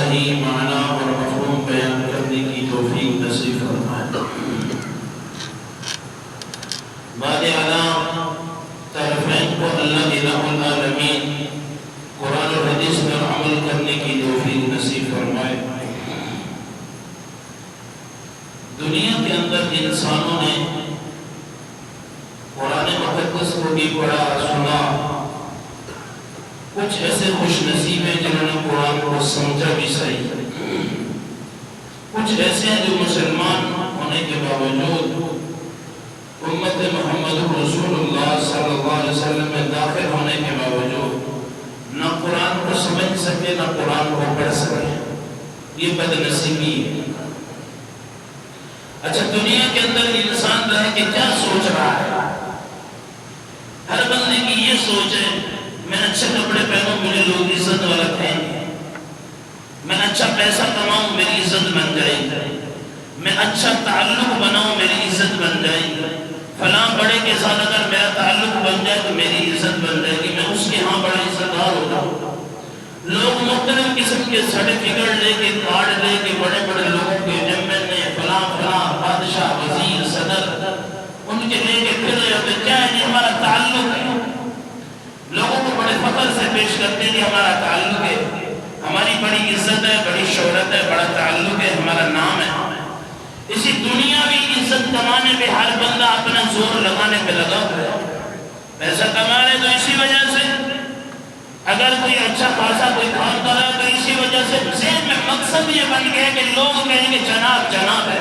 صحیح معنی اور مفہوم بیان کرنے کی توفیق نصیب فرمائے۔ بعد اعلان طرفین کو اللہ الہ العالمین قرآن و حدیث پر عمل کرنے کی توفیق نصیب فرمائے۔ دنیا کے اندر انسانوں نے قرآن مقدس کو بھی پڑھا سنا، کچھ ایسے خوش نصیب ہیں جنہوں نے قرآن کو سمجھا بھی صحیح، کچھ ایسے ہیں جو مسلمان ہونے کے باوجود امت محمد رسول اللہ صلی اللہ علیہ وسلم میں داخل ہونے کے باوجود نہ قرآن کو سمجھ سکے نہ قرآن کو پڑھ سکے، یہ بد نصیبی ہے۔ اچھا، دنیا کے اندر انسان رہ کے کیا سوچ رہا ہے؟ ہر بندے کی یہ سوچ ہے میں اچھے کپڑے پہنوں مجھے لوگ عزت والا کہیں گے، میں اچھا پیسہ کماؤں میری عزت بن جائے گی، میں اچھا تعلق بناؤں میری عزت بن جائے گی، فلاں بڑے کے ساتھ اگر میرا تعلق بن جائے تو میری عزت بن جائے گی، میں اس کے ہاں بڑا عزت دار ہو جاؤں۔ لوگ مختلف قسم کے سرٹیفکیٹ لے کے کارڈ لے کے بڑے بڑے لوگوں کے MLA فلاں فلاں بادشاہ وزیر صدر ان کے لے کے پھر رہے ہوتے، کیا ہے ہمارا تعلق ہے، لوگوں کو بڑے فخر سے پیش کرتے ہیں کہ ہمارا تعلق ہے، ہماری بڑی عزت ہے، بڑی شہرت ہے، بڑا تعلق ہے، ہمارا نام ہے۔ اسی دنیاوی عزت کمانے پہ ہر بندہ اپنا زور لگانے پہ لگا ہوا ہے، پیسہ کما رہے تو اسی وجہ سے، اگر کوئی اچھا خاصا کوئی کام کر رہا ہے تو اسی وجہ سے، ذہن میں مقصد یہ بن گیا کہ لوگ کہیں گے جناب جناب ہے،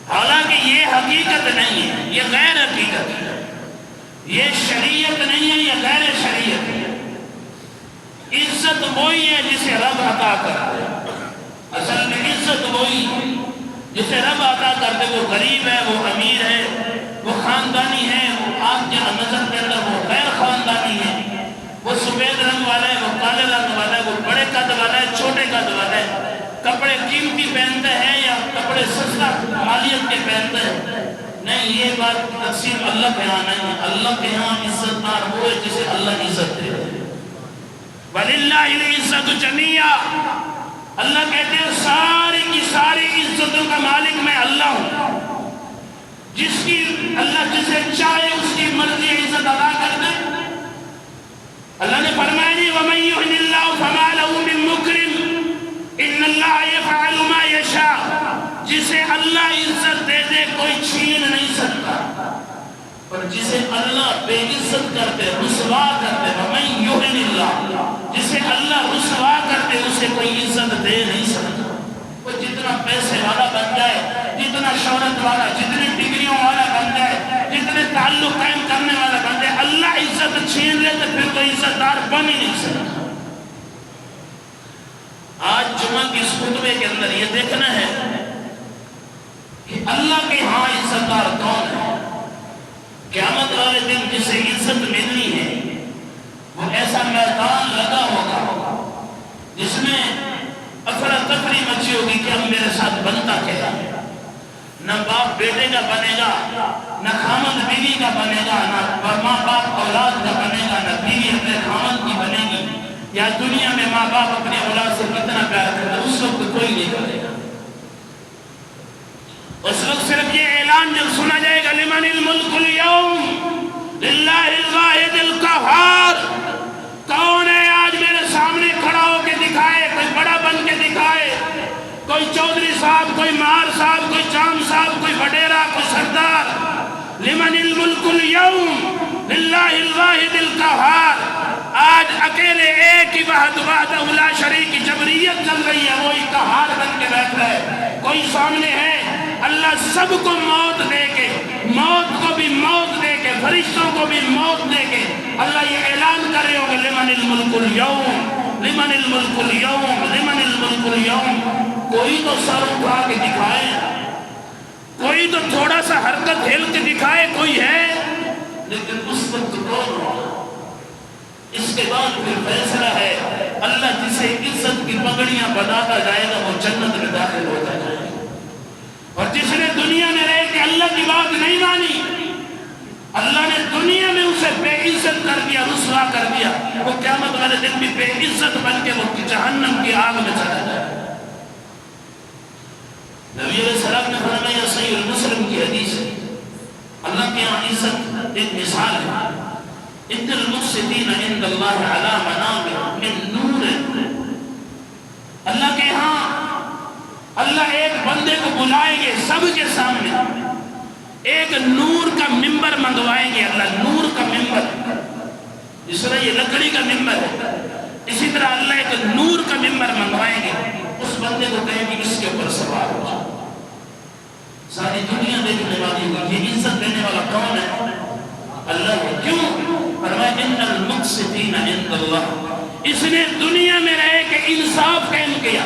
حالانکہ یہ حقیقت نہیں ہے، یہ غیر حقیقت ہے، یہ شریعت نہیں ہے، یہ غیر شریعت ہے۔ عزت وہی ہے جسے رب عطا کرتا ہے، اصل میں عزت وہی ہے جسے رب عطا کرتے، وہ غریب ہے، وہ امیر ہے، وہ خاندانی ہے، وہ آپ کے نظر کے اندر وہ غیر خاندانی ہے، وہ سفید رنگ والا ہے، وہ کالے رنگ والا ہے، وہ بڑے قد والا ہے، چھوٹے قد والا ہے، کپڑے قیمتی پہنتے ہیں یا کپڑے سستا مالیت کے پہنتے ہیں، نہیں، یہ بات تقسیم اللہ کے ہاں نہیں ہے۔ اللہ کے ہاں عزت دار وہ ہے جسے اللہ عزت دے۔ وَلِلَّهِ الْعِزَّةُ جَمِيعًا، اللہ کہتے ہیں ساری کی ساری عزتوں کا مالک میں اللہ ہوں، جس کی اللہ جسے چاہے اس کی مرضی عزت ادا کر دے۔ اللہ نے فرمایا نہیں وَمَن يُهِنِ اللَّهُ فَمَا لَهُ مِن مُكْرِمٍ إِنَّ اللَّهَ يَفْعَلُ مَا يَشَاءُ، جسے اللہ عزت دے دے کوئی چھین نہیں سکتا، اور جسے اللہ بے عزت کرتے رسوا کرتے، وَمَن يُهِنِ اللَّهُ، جسے اللہ رسوا کرتے اسے کوئی عزت دے نہیں سکتا۔ وہ جتنا پیسے والا بن جائے، جتنا شہرت والا، جتنی ڈگریوں والا بن جائے، جتنے تعلق قائم کرنے والا بن جائے، اللہ عزت چھین لے تو پھر کوئی عزت دار بن ہی نہیں سکتا۔ آج جمعہ کی اس خطبے کے اندر یہ دیکھنا ہے کہ اللہ کے ہاں عزت دار کون ہے۔ قیامت والے دن جسے عزت ملنی ہے وہ ایسا میدان لگا ہوگا جس میں افراتفری مچی ہوگی کہ اب میرے ساتھ بنتا کیا ہے، نہ باپ بیٹے کا بنے گا، نہ خامد بیوی کا بنے گا، نہ ماں باپ اولاد کا بنے گا، نہ بیوی اپنے خامد کی بنے گی، یا دنیا میں ماں باپ اپنے اولاد سے کتنا پیار کرتا ہے، اس وقت کوئی نہیں کرے گا۔ اس وقت صرف یہ اعلان جب سنا جائے گا لمن الملک اليوم للہ الواحد القہار، کون ہے آج میرے سامنے کھڑا ہو کے دکھائے، کوئی بڑا بن کے دکھائے، کوئی چودھری صاحب، کوئی مار صاحب، کوئی چام صاحب، کوئی وڈیرا، کوئی سردار۔ لمن الملک اليوم للہ الواحد القہار، آج اکیلے ایک ہی وحدہ لا شریک کی جبریت چل رہی ہے، وہی قہار بن کے بیٹھ رہا ہے، کوئی سامنے ہے۔ اللہ سب کو موت دے کے، موت کو بھی موت دے کے، فرشتوں کو بھی موت دے کے اللہ یہ اعلان کر رہے ہوں گے لمن الملک اليوم لمن الملک اليوم لمن الملک اليوم۔ کوئی تو سر اٹھا کے دکھائے، کوئی تو تھوڑا سا حرکت ہل کے دکھائے، کوئی ہے، لیکن اس وقت کون ہوگا؟ اس کے بعد پھر فیصلہ ہے، اللہ جسے عزت کی پگڑیاں بناتا جائے گا وہ جنت میں داخل ہوتا جائے گا، اور جس نے دنیا میں رہ کے اللہ کی بات نہیں مانی، اللہ نے دنیا میں اسے بے عزت کر دیا، رسوا کر دیا، وہ قیامت والے دن بھی بے عزت بن کے وہ جہنم کی آگ میں چلا جائے۔ نبی علیہ السلام نے فرمایا، صحیح المسلم کی حدیث ہے، اللہ کے یہاں عزت ایک مثال ہے، ان المقسطین عند اللہ علی منابر من نور، اللہ کے یہاں اللہ ایک بندے کو بلائیں گے سب کے سامنے، ایک نور کا ممبر منگوائیں گے، اللہ نور کا ممبر، جس طرح یہ لکڑی کا ممبر ہے اسی طرح اللہ ایک نور کا ممبر منگوائیں گے، اس بندے کو کہیں گے اس کے اوپر سوار ہو جائے، ساری دنیا دیکھنے والی ہوگی یہ عزت دینے والا کون ہے؟ اللہ ہے۔ کیوں؟ فرمایا ان المقسطین عند اللہ، اس نے دنیا میں رہے کہ انصاف قائم کیا،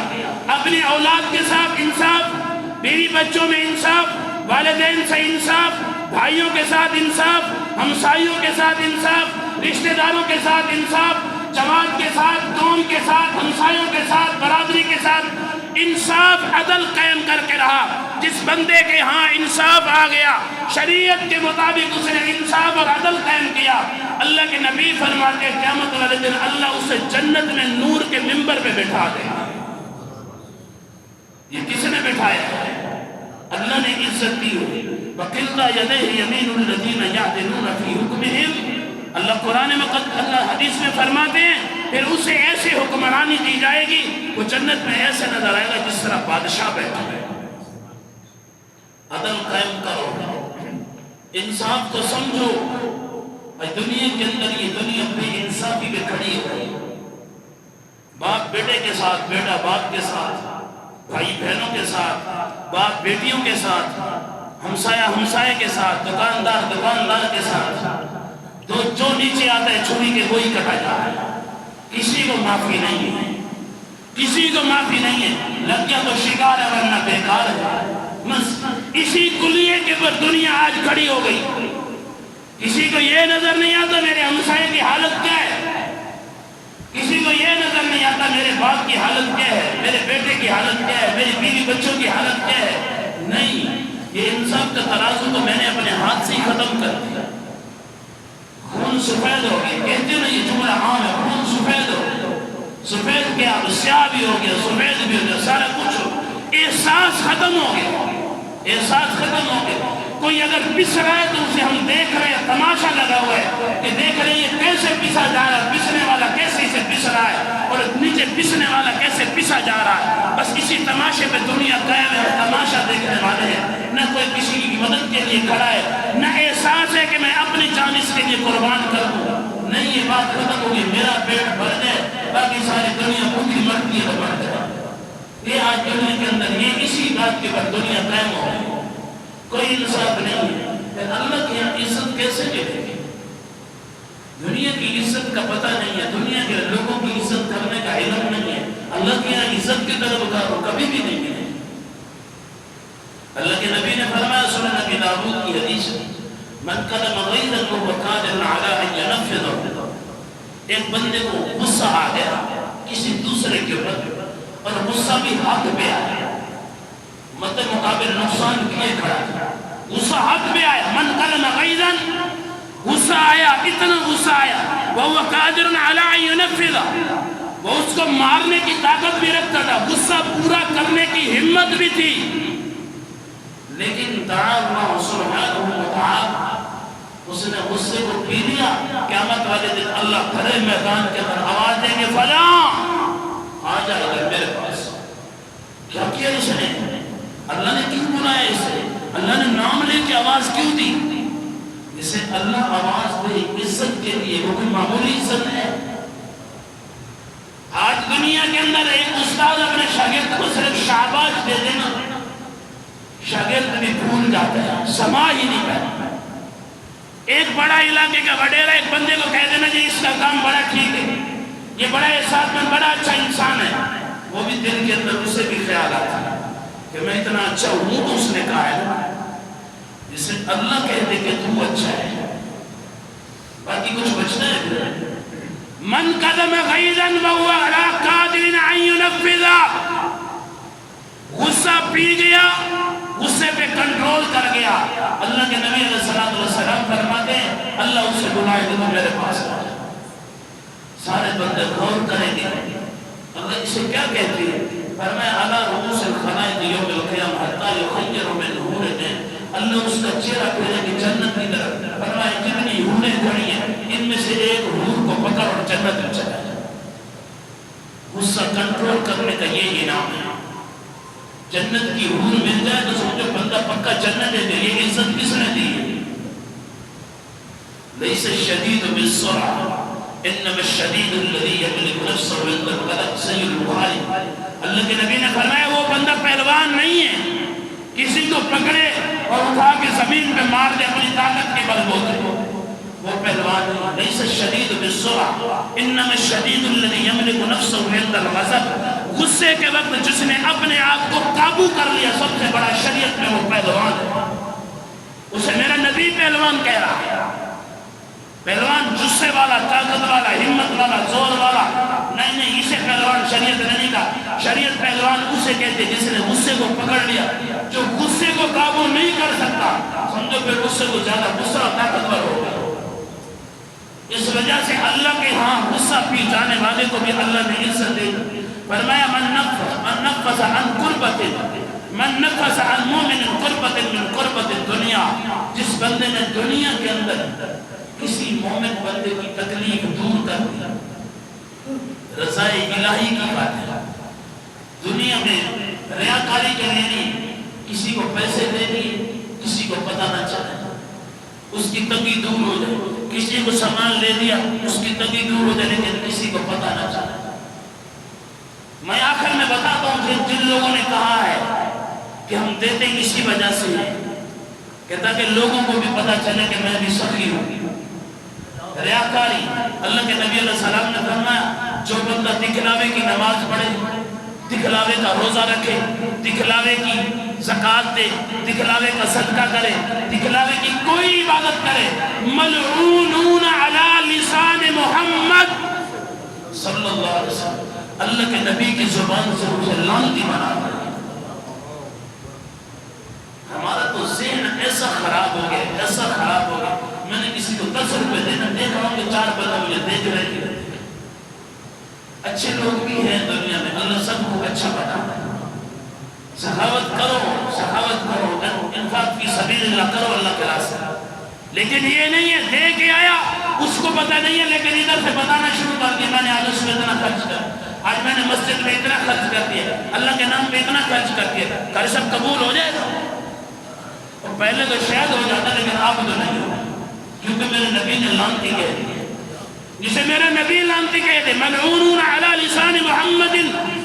اپنی اولاد کے ساتھ انصاف، بیوی بچوں میں انصاف، والدین سے انصاف، بھائیوں کے ساتھ انصاف، ہمسائیوں کے ساتھ انصاف، رشتہ داروں کے ساتھ انصاف، جماعت کے ساتھ، قوم کے ساتھ، ہمسائیوں کے ساتھ، برادری کے ساتھ انصاف عدل قائم کر کے رہا۔ جس بندے کے ہاں انصاف آ گیا، شریعت کے مطابق اس نے انصاف اور عدل قائم کیا، اللہ کے نبی فرماتے ہیں قیامت والے دن اللہ اسے جنت میں نور کے ممبر پہ بٹھا دے گا۔ یہ کس نے بٹھایا ہے؟ اللہ نے عزت دی ہوئی۔ وَقِلْتَ يَدَيْهِ يَمِينُ الَّذِينَ يَعْدِلُونَ فِي حُكْمِهِمْ، اللہ قرآن میں اللہ حدیث میں فرماتے ہیں پھر اسے ایسے حکمرانی دی جائے گی، وہ جنت میں ایسے نظر آئے گا جس طرح بادشاہ بیٹھا ہے۔ عدل قائم کرو، انصاف کو سمجھو۔ دنیا کے اندر یہ دنیا بے انصافی پہ کھڑی ہے، باپ بیٹے کے ساتھ، بیٹا باپ کے ساتھ، بھائی بہنوں کے ساتھ، باپ بیٹیوں کے ساتھ، ہمسایہ ہمسائے کے ساتھ، دکاندار دکاندار کے ساتھ، جو نیچے آتا ہے چھری کے وہی کٹا جاتا ہے، کسی کو معافی نہیں ہے، کسی کو معافی نہیں ہے، لگ گیا تو شکار ہے ورنہ بیکار ہے۔ اسی کلیے کے پر دنیا آج کھڑی ہو گئی۔ کسی کو یہ نظر نہیں آتا میرے ہمسائے کی حالت کیا ہے، کسی کو یہ نظر نہیں آتا میرے باپ کی حالت کیا ہے، میرے بیٹے کی حالت کیا ہے، میری بیوی بچوں کی حالت کیا ہے۔ نہیں، یہ انصاف کا ترازو تو میں نے اپنے ہاتھ سے ہی ختم کر دیا۔ خون سفید ہو گیا، کہتے نا یہ جملہ عام ہے، خون سفید ہو گیا، سفید کیا سیاہ بھی ہو گیا، سفید بھی ہو گیا، سارا کچھ ہو، احساس ختم ہو گیا، احساس ختم ہو گیا۔ کوئی اگر پس رہا ہے تو اسے ہم دیکھ رہے ہیں، تماشا لگا ہوا ہے کہ دیکھ رہے ہیں یہ کیسے پسا جا رہا ہے، پسنے والا کیسے اسے پس رہا ہے اور نیچے پسنے والا کیسے پسا جا رہا ہے۔ بس اسی تماشے پہ دنیا قائم ہے، تماشا دیکھنے والے ہیں، نہ کوئی کسی کی مدد کے لیے کھڑا ہے، نہ احساس ہے کہ میں اپنی جان اس کے لیے قربان کروں۔ نہیں، یہ بات ختم ہوگی، میرا پیٹ بھر جائے باقی ساری دنیا بھوکی مرتی ہے تو بڑھ جائے۔ یہ آج دنیا کے اندر یہ اسی بات کے بعد دنیا قائم ہو گئی، کوئی انصاف نہیں ہے۔ پھر اللہ کی عزت کیسے ملے گی؟ دنیا کی عزت کا پتہ نہیں ہے، دنیا کے لوگوں کی عزت کرنے کا علم نہیں ہے، اللہ کی عزت کی طرف اتارو کبھی بھی نہیں ملے۔ اللہ کے نبی نے فرمایا سنن نبی داؤد کی حدیث ہے، من کلم غیظا وهو قادر علی ان ينفذه، ایک بندے کو غصہ آ گیا کسی دوسرے کے اوپر اور غصہ بھی حق پہ آیا، مطلب مقابل نقصان کیے کھڑا، غصہ حق پہ آیا، من کلم غیظا، غصہ آیا، اتنا غصہ آیا، وهو قادر علی ان ينفذه، وہ اس کو مارنے کی طاقت بھی رکھتا تھا، غصہ پورا کرنے کی ہمت بھی تھی، لیکن دعا اللہ سبحانہ وتعالی، اس نے غصے کو پی لیا۔ قیامت والے دن اللہ کھڑے میدان کے اندر آواز دیں گے، فلاں آ جا ادھر میرے پاس۔ کیا کیا اس نے؟ اللہ نے کیوں بلایا اسے؟ اللہ نے نام لے کے آواز کیوں دی؟ اسے اللہ آواز دے عزت کے لیے، وہ کوئی معمولی عزت ہے۔ آج دنیا کے اندر ایک استاد اپنے شاگرد کو صرف شاباش دے دینا، شاگرد بھی بھول جاتا ہے، سما ہی نہیں پاتا۔ ایک بڑا علاقے کا وڈیرا ایک بندے کو کہہ دینا جی اس کا کام بڑا ٹھیک ہے، یہ بڑا احساس مند بڑا اچھا انسان ہے، وہ بھی دل کے اندر اسے بھی خیال آتا ہے کہ میں اتنا اچھا ہوں تو اس نے کہا ہے، جسے اللہ کہہ دے کہ تو اچھا ہے، باقی کچھ بچنا ہے۔ من قدم غیظا وهو علی قادر ان ينفذ، غصہ پی گیا، غصے پہ کنٹرول کر گیا، اللہ کے نبی علیہ السلام فرماتے ہیں اللہ اسے بلائے تو میرے پاس آ جائے۔ سارے بندے غور کریں گے اللہ اسے کیا کہتی ہے؟ فرمایا علی رؤوس الخلائق یوم القیامہ حتی یخیر من حورن، اللہ اس کا چہرہ پھیرے گی جنت کی طرف، فرمایا جتنی حوریں کھڑی ہیں ان میں سے ایک حور کو پکڑ اور جنت میں چلا جائے۔ غصہ کنٹرول کرنے کا یہ انعام ہے۔ جنت کی حور مل جائے تو سمجھو بندہ پکا جنت ہے۔ یہ عزت کس نے دی ہے؟ لیس الشدید بالسرعہ انما الشدید الذی یملک نفسہ عند الغضب، سید البخاری۔ اللہ کے نبی نے فرمایا وہ بندہ پہلوان نہیں ہے کسی کو پکڑے اور اٹھا کے زمین پہ مار دے اپنی طاقت کے بلبوتے، وہ پہلوان نہیں۔ لیس الشدید بالسرعہ انما الشدید الذی یملک نفسہ عند الغضب، غصے کے وقت جس نے اپنے آپ کو قابو کر لیا سب سے بڑا شریعت میں وہ پہلوان ہے۔ اسے میرا نبی پہلوان کہہ رہا ہے۔ پہلوان جسے والا، طاقت والا، ہمت والا، زور والا نہیں، اسے پہلوان شریعت نہیں کہا۔ شریعت پہلوان اسے کہتے جس نے غصے کو پکڑ لیا۔ جو غصے کو قابو نہیں کر سکتا سمجھو پھر غصے کو زیادہ غصہ طاقتور ہوگا۔ اس وجہ سے اللہ کے ہاں غصہ پی جانے والے کو بھی اللہ نے عزت دے۔ فرمایا من نفس عن قربت من نفس عن مومن قربت من قربت الدنیا، جس بندے نے دنیا کے اندر کسی مومن بندے کی تکلیف دور کر دی، رضائے الہی کی بات ہے۔ دنیا میں ریاکاری کے لیے نہیں، کسی کو پیسے دے دیے کسی کو پتہ نہ چلے، اس کی تنگی دور ہو جائے۔ کسی کو سامان لے دیا اس کی تنگی دور ہو جائے لیکن کسی کو پتہ نہ چلے۔ میں آخر میں بتاتا ہوں جن لوگوں نے کہا ہے کہ ہم دیتے اسی وجہ سے ہیں کہ تاکہ لوگوں کو بھی پتہ چلے کہ میں بھی سخی ہوں۔ ریاکاری، اللہ کے نبی علیہ السلام نے فرمایا جو بندہ دکھلاوے کی نماز پڑھے، دکھلاوے کا روزہ رکھے، دکھلاوے کی زکوٰۃ دے، دکھلاوے کا صدقہ کرے، دکھلاوے کی کوئی عبادت کرے، ملعونون علی لسان محمد صلی اللہ علیہ وسلم، اللہ کے نبی کی زبان سے اسے لعنتی بنا دیا۔ ہمارا تو ذہن ایسا خراب ہو گیا، ایسا خراب ہو گیا۔ میں نے کسی کو 10 روپے دینا، دیکھ رہا ہوں کہ 4 بندہ مجھے دیکھ رہے ہیں۔ اچھے لوگ بھی ہیں دنیا میں، اللہ سب کو اچھا بنا۔ سخاوت کرو، سخاوت کرو، انفاق فی سبیل اللہ کرو اللہ کے راستے، لیکن یہ نہیں ہے دے کے آیا اس کو پتہ نہیں ہے لیکن ادھر سے بتانا شروع کر دیا میں نے آج اس میں اتنا خرچ کر، آج میں نے مسجد میں اتنا خرچ کر دیا، اللہ کے نام پہ اتنا خرچ کر دیا، کر سب قبول ہو جائے گا؟ اور پہلے تو شاید ہو جاتا لیکن اب تو نہیں ہو، کیونکہ میرے نبی نے لعنتی کہہ دی، جسے میرے نبی لعنتی کہہ دے، ملعونون علی لسان محمد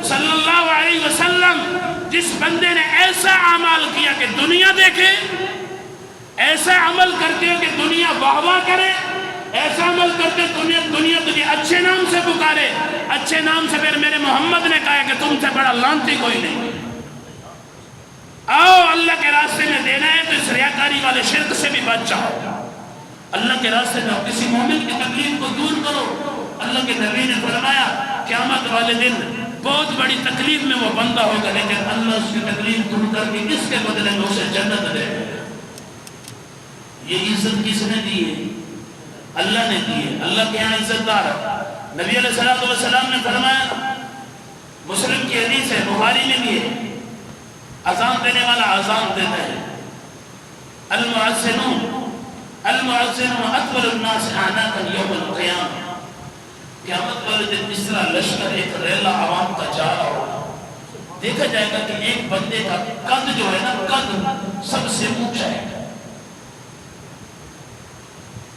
صلی اللہ علیہ وسلم، جس بندے نے ایسا عمل کیا کہ دنیا دیکھے، ایسا عمل کرتے ہو کہ دنیا واہ واہ کرے، ایسا عمل کرتے دنیا تجھے اچھے نام سے پکارے، اچھے نام سے پھر میرے محمد نے کہا کہ تم سے بڑا لعنتی کوئی نہیں۔ آؤ اللہ کے راستے میں دینا ہے تو اس ریاکاری والے شرک سے بھی بچ جاؤ، اللہ کے راستے میں کسی مومن کی تکلیف کو دور کرو۔ اللہ کے نبی نے فرمایا قیامت والے دن بہت بڑی تکلیف میں وہ بندہ ہوگا لیکن اللہ اس کی تکلیف دور کر کے کس کے بدلے میں اسے جنت دے گا۔ یہ عزت کس نے دی ہے؟ اللہ نے دی ہے، اللہ کے یہاں عزت دار ہے۔ نبی علیہ السلام نے فرمایا، مسلم کی حدیث ہے، بخاری میں بھی ہے، اذان دینے والا اذان دیتا ہے، المؤذن اطول الناس اعناقا یوم القیامہ، قیامت والے دن اس طرح لشکر ایک ریلا عوام کا جا رہا ہوگا، دیکھا جائے گا کہ ایک بندے کا قد جو ہے نا، قد سب سے اونچا ہے۔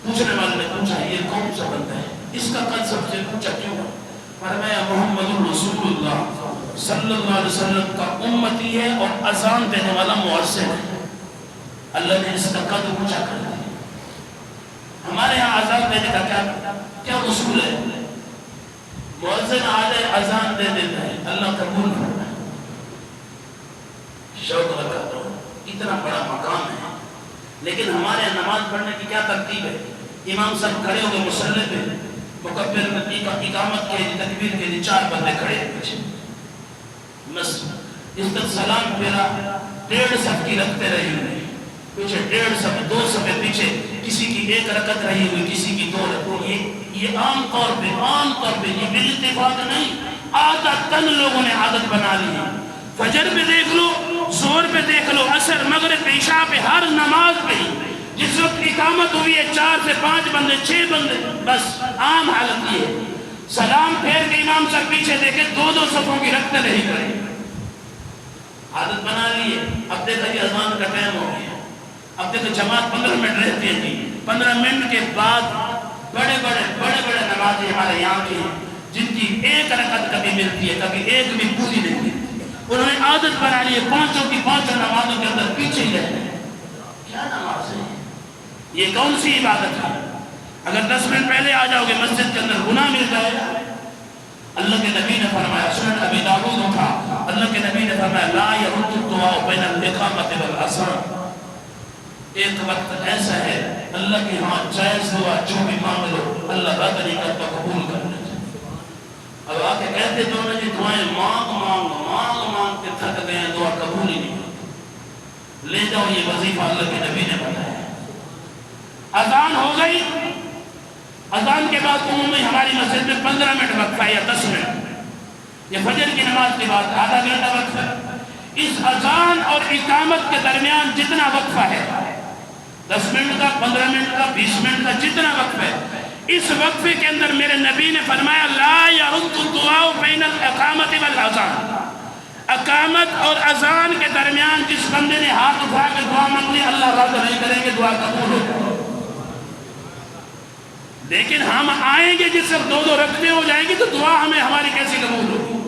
پوچھنے والے نے پوچھا یہ کون سا بندہ ہے، اس کا قد سب سے اونچا کیوں ہے؟ فرمایا محمد رسول اللہ صلی اللہ علیہ وسلم کا امتی ہے اور اذان دینے والا مؤذن ہے، اللہ نے اس کا قد اونچا کر دیا۔ ہمارے ہاں اذان دینے کا کیا اصول ہے؟ مؤذن آلے اذان دے دیتا ہے، اللہ قبول کرتا ہے۔ شوق رکھا تو اتنا بڑا مقام ہے، لیکن ہمارے نماز پڑھنے کی کیا ترتیب ہے؟ امام صاحب کھڑے ہو گئے مصلی پہ، مکبر اقامت کے لیے تکبیر کے لیے 4 بندے کھڑے ہیں پیچھے، بس اس تک سلام پھیرا 1.5 صف کی رکھتے رہے ہیں، پیچھے 1.5 صفحے 2 صفحے پیچھے کسی کی 1 رکعت رہی ہوئی، کسی کی 2 رکعت. یہ عام طور پہ یہ بالاتفاق نہیں، عادتاً لوگوں نے عادت بنا لی ہے. فجر پہ دیکھ لو، ظہر پہ دیکھ لو، عصر، مغرب، عشاء پہ، ہر نماز پہ جس وقت اقامت ہوئی ہے 4 سے 5 بندے 6 بندے، بس عام حالت یہ ہے. سلام پھیر کے امام صاحب پیچھے دیکھے 2 صفوں کی رکھتے نہیں کریں، عادت بنا لی ہے. اب دیکھا یہ اذان کا ٹائم ہو گیا، اب دیکھو جماعت 15 منٹ رہتی ہے جی. 15 منٹ کے بعد بڑے بڑے نمازی ہمارے یہاں کے ہیں جن کی 1 رکعت کبھی ملتی ہے، کبھی 1 بھی پوری نہیں ملتی. انہوں نے عادت بنا لی ہے 5 نمازوں کے اندر پیچھے ہی رہتے ہیں. کیا نماز ہے یہ؟ کون سی عبادت ہے؟ اگر 10 منٹ پہلے آ جاؤ گے مسجد کے اندر گناہ مل جائے گا. اللہ کے نبی نے فرمایا، سنن ابی داؤد اٹھا، اللہ کے نبی نے فرمایا لا يرد الدعاء بین الاقامۃ والاذان. ایک وقت ایسا ہے اللہ کے ہاں جائز دعا جو بھی مانگ لو اللہ رد نہیں کرتا، قبول کر لیتا. اب آ کے کہتے دونوں جی دعائیں مانگ کے تھک گئے ہیں، دعا قبول ہی نہیں ہوتی. لے جاؤ یہ وظیفہ اللہ کے نبی نے بتایا. اذان ہو گئی، اذان کے بعد عمومی ہماری مسجد میں 15 منٹ وقفہ یا 10 منٹ، یہ فجر کی نماز کے بعد آدھا گھنٹہ وقفہ. اس اذان اور اقامت کے درمیان جتنا وقفہ ہے، 10 منٹ کا، 15 منٹ کا، 20 منٹ کا، جتنا وقفہ ہے، اس وقفے کے اندر میرے نبی نے فرمایا لا يرد الدعاء بین الاقامۃ والاذان. اقامت اور اذان کے درمیان جس بندے نے ہاتھ اٹھا کے دعا مانگ لی اللہ رد نہیں کریں گے، دعا قبول ہو. لیکن ہم آئیں گے جس سے 2 رکعتیں ہو جائیں گی تو دعا ہماری کیسی قبول ہوگی؟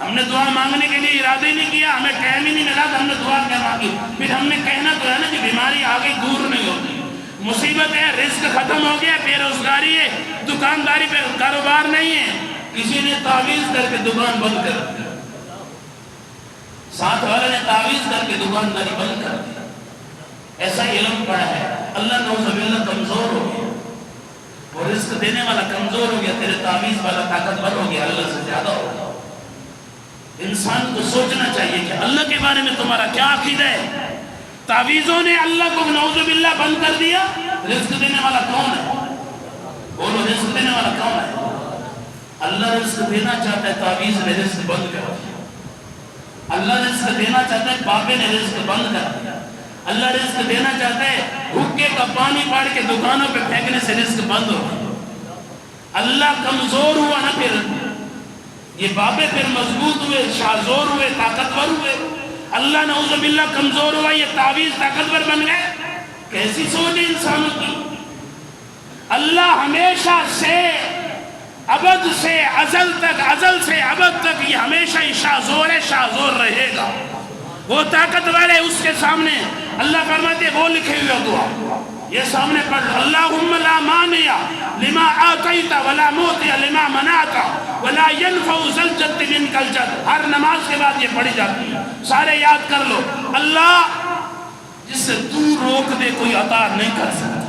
ہم نے دعا مانگنے کے لیے ارادہ ہی نہیں کیا، ہمیں ٹائم ہی نہیں ملا تو ہم نے دعا کیا مانگی. پھر ہم نے کہنا تو ہے نا کہ بیماری آگے دور نہیں ہوتی، مصیبت ہے، رزق ختم ہو گیا، بے روزگاری ہے، دکانداری پہ کاروبار نہیں ہے، کسی نے تعویذ کر کے دکان بند کر دی، ساتھ والے نے تعویذ کر کے دکانداری بند کر دی. ایسا علم پڑا ہے، اللہ نعوذ باللہ کمزور ہو گیا، وہ رزق دینے والا کمزور ہو گیا، تیرے تعویذ والا طاقتور ہو گیا، اللہ سے زیادہ ہو گیا. انسان کو سوچنا چاہیے کہ اللہ کے بارے میں تمہارا کیا عقیدہ ہے. تعویذوں نے اللہ کو نعوذ باللہ بند کر دیا. رزق دینے والا کون ہے؟ بولو، رزق دینے والا کون ہے؟ اللہ رزق دینا چاہتا ہے، تعویذ نے رزق بند کر دیا. اللہ رزق دینا چاہتا ہے، بابے نے رزق بند کر دیا. اللہ رزق دینا چاہتا ہے، حکے کا پانی پاڑ کے دکانوں پہ پھینکنے سے رزق بند ہو. اللہ کمزور ہوا نا، پھر یہ بابے پھر مضبوط ہوئے، شاذور ہوئے، طاقتور ہوئے. اللہ نعوذ باللہ کمزور ہوا، یہ تعویذ طاقتور بن گئے. کیسی سوچ ہے انسانوں کی؟ اللہ ہمیشہ سے ابد سے ازل تک، ازل سے ابد تک یہ ہمیشہ ہی شاذور ہے، شاذور رہے گا. وہ طاقت والے اس کے سامنے اللہ فرماتے وہ لکھے ہوئے دعا یہ سامنے پڑھ لو. اللہم لا مانع لما آتیت ولا موتی لما منعت ولا ينفع ذا الجد منک الجد. ہر نماز کے بعد یہ پڑھی جاتی ہے، سارے یاد کر لو. اللہ جس سے تو روک دے کوئی عطا نہیں کر سکتا.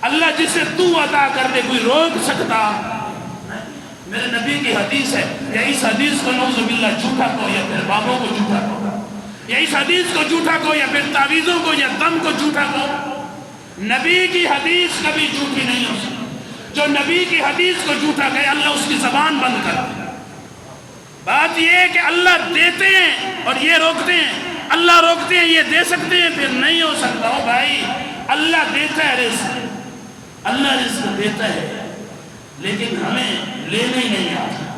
اللہ جس سے تو عطا کر دے کوئی روک سکتا. میرے نبی کی حدیث ہے، یا اس حدیث کو نعوذ باللہ جھوٹا کہو یا پھر بابوں کو جھوٹا کہو، یا اس حدیث کو جھوٹا کہو یا پھر تعویذوں کو یا دم کو جھوٹا کہو. نبی کی حدیث کبھی جھوٹی نہیں ہو سکتی. جو نبی کی حدیث کو جھوٹا کہے اللہ اس کی زبان بند کر دے. بات یہ ہے کہ اللہ دیتے ہیں اور یہ روکتے ہیں. اللہ روکتے ہیں، یہ دے سکتے ہیں، پھر نہیں ہو سکتا. ہو بھائی، اللہ دیتا ہے رزق، اللہ رزق دیتا ہے، لیکن ہمیں لینے ہی نہیں آتا.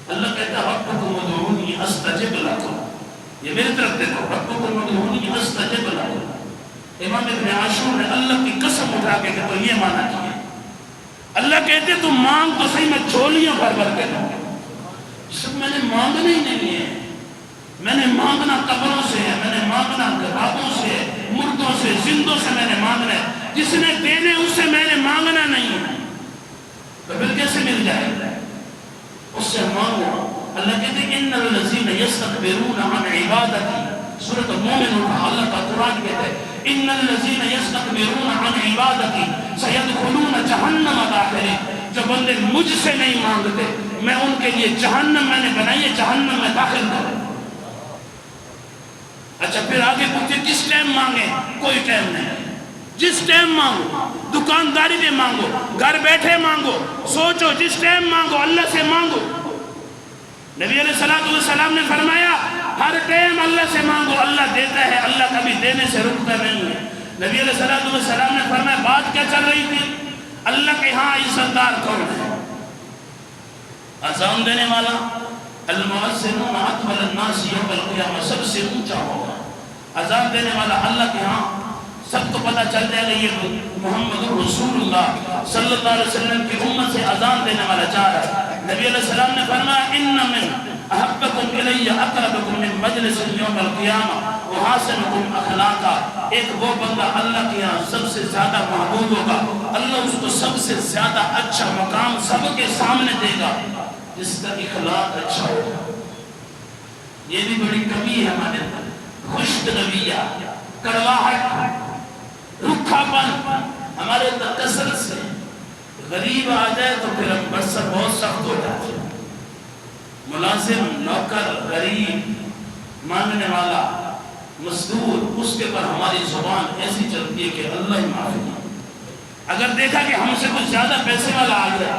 اللہ کہتا ہے ربکم ادعونی استجب لکم. یہ میری طرف دیکھو، ربکم ادعونی استجب لکم. امام ابن عاشور نے اللہ کی قسم اٹھا کے تو یہ مانا کیا. اللہ کہتے تم مانگ تو صحیح، میں جھولیاں بھر بھر کے دوں. سب میں نے مانگنا ہی نہیں ہے. میں نے مانگنا قبروں سے ہے، میں نے مانگنا گھروں سے ہے، مردوں سے، زندوں سے میں نے مانگنا ہے. جس نے دینے اس سے میں نے مانگنا نہیں ہے، تو پھر کیسے مل جائے گا؟ اس سے مانگو. اللہ کہتے ہیں ان الذین یستکبرون عن عبادتی. سورۃ المومن اٹھا، اللہ کا قرآن کہتے ہیں ان الذین یستکبرون عن عبادتی سیدخلون جہنم داخلین. جو بندے مجھ سے نہیں مانگتے میں ان کے لیے جہنم میں نے بنائی ہے، جہنم میں داخل کروں. اچھا پھر آگے پوچھے کس ٹائم مانگے؟ کوئی ٹائم نہیں، جس ٹائم مانگو، دکانداری میں مانگو، گھر بیٹھے مانگو، سوچو جس ٹائم مانگو، اللہ سے مانگو۔ نبی علیہ السلام نے فرمایا ہر ٹائم اللہ سے مانگو، اللہ دیتا ہے، اللہ کبھی دینے سے رکتا نہیں ہے۔ نبی علیہ السلام نے فرمایا بات کیا چل رہی تھی؟ اللہ کے ہاں عزت دار کون ہے؟ اذان دینے والا، المؤذن اطول الناس یوم القیامہ، سب سے اونچا ہوگا۔ اذان دینے والا اللہ کے ہاں سب کو پتہ چل جائے گا یہ محمد رسول اللہ صلی اللہ علیہ وسلم کی امت سے اذان دینے والا جا رہا ہے۔ نبی علیہ السلام نے فرمایا ان من احبکم الی اقربکم من مجلس یوم القیامہ وحاسنکم اخلاقا، ایک وہ بندہ اللہ کے یہاں سب سے زیادہ محبوب ہوگا، اللہ اس کو سب سے زیادہ اچھا مقام سب کے سامنے دے گا جس کا اخلاق اچھا ہوگا۔ یہ بھی بڑی کمی ہے ہمارے اندر، خشک رویہ، کڑواہٹ، رکھا پن ہمارے اندر کثرت سے۔ غریب آ جائے تو پھر ہم برسر بہت سخت ہو جاتے ہیں۔ ملازم، نوکر، غریب، مانگنے والا، مزدور، اس کے پر ہماری زبان ایسی چلتی ہے کہ اللہ ہی معافی۔ اگر دیکھا کہ ہم سے کچھ زیادہ پیسے والا آ گیا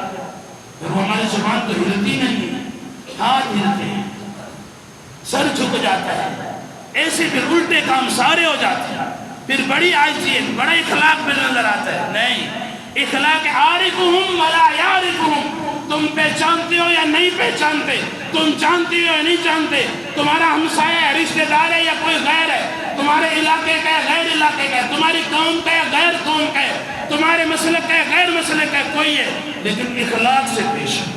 پھر ہماری زبان تو ہلتی نہیں ہے، ہاتھ ہلتے ہیں، سر جھک جاتا ہے، ایسے پھر الٹے کام سارے ہو جاتے ہیں۔ پھر بڑی عاجزی ہے، بڑا اخلاق پہ نظر آتا ہے۔ نہیں، اخلاق عارفہم ولا یعرفہم، تم پہچانتے ہو یا نہیں پہچانتے، تم جانتے ہو یا نہیں جانتے، تمہارا ہمسایہ ہے، رشتہ دار ہے یا کوئی غیر ہے، تمہارے علاقے کا ہے غیر علاقے کا ہے، تمہاری قوم کا ہے غیر قوم کا ہے، تمہارے مسلک کا ہے غیر مسلک کا ہے، کوئی ہے، لیکن اخلاق سے پیش ہے۔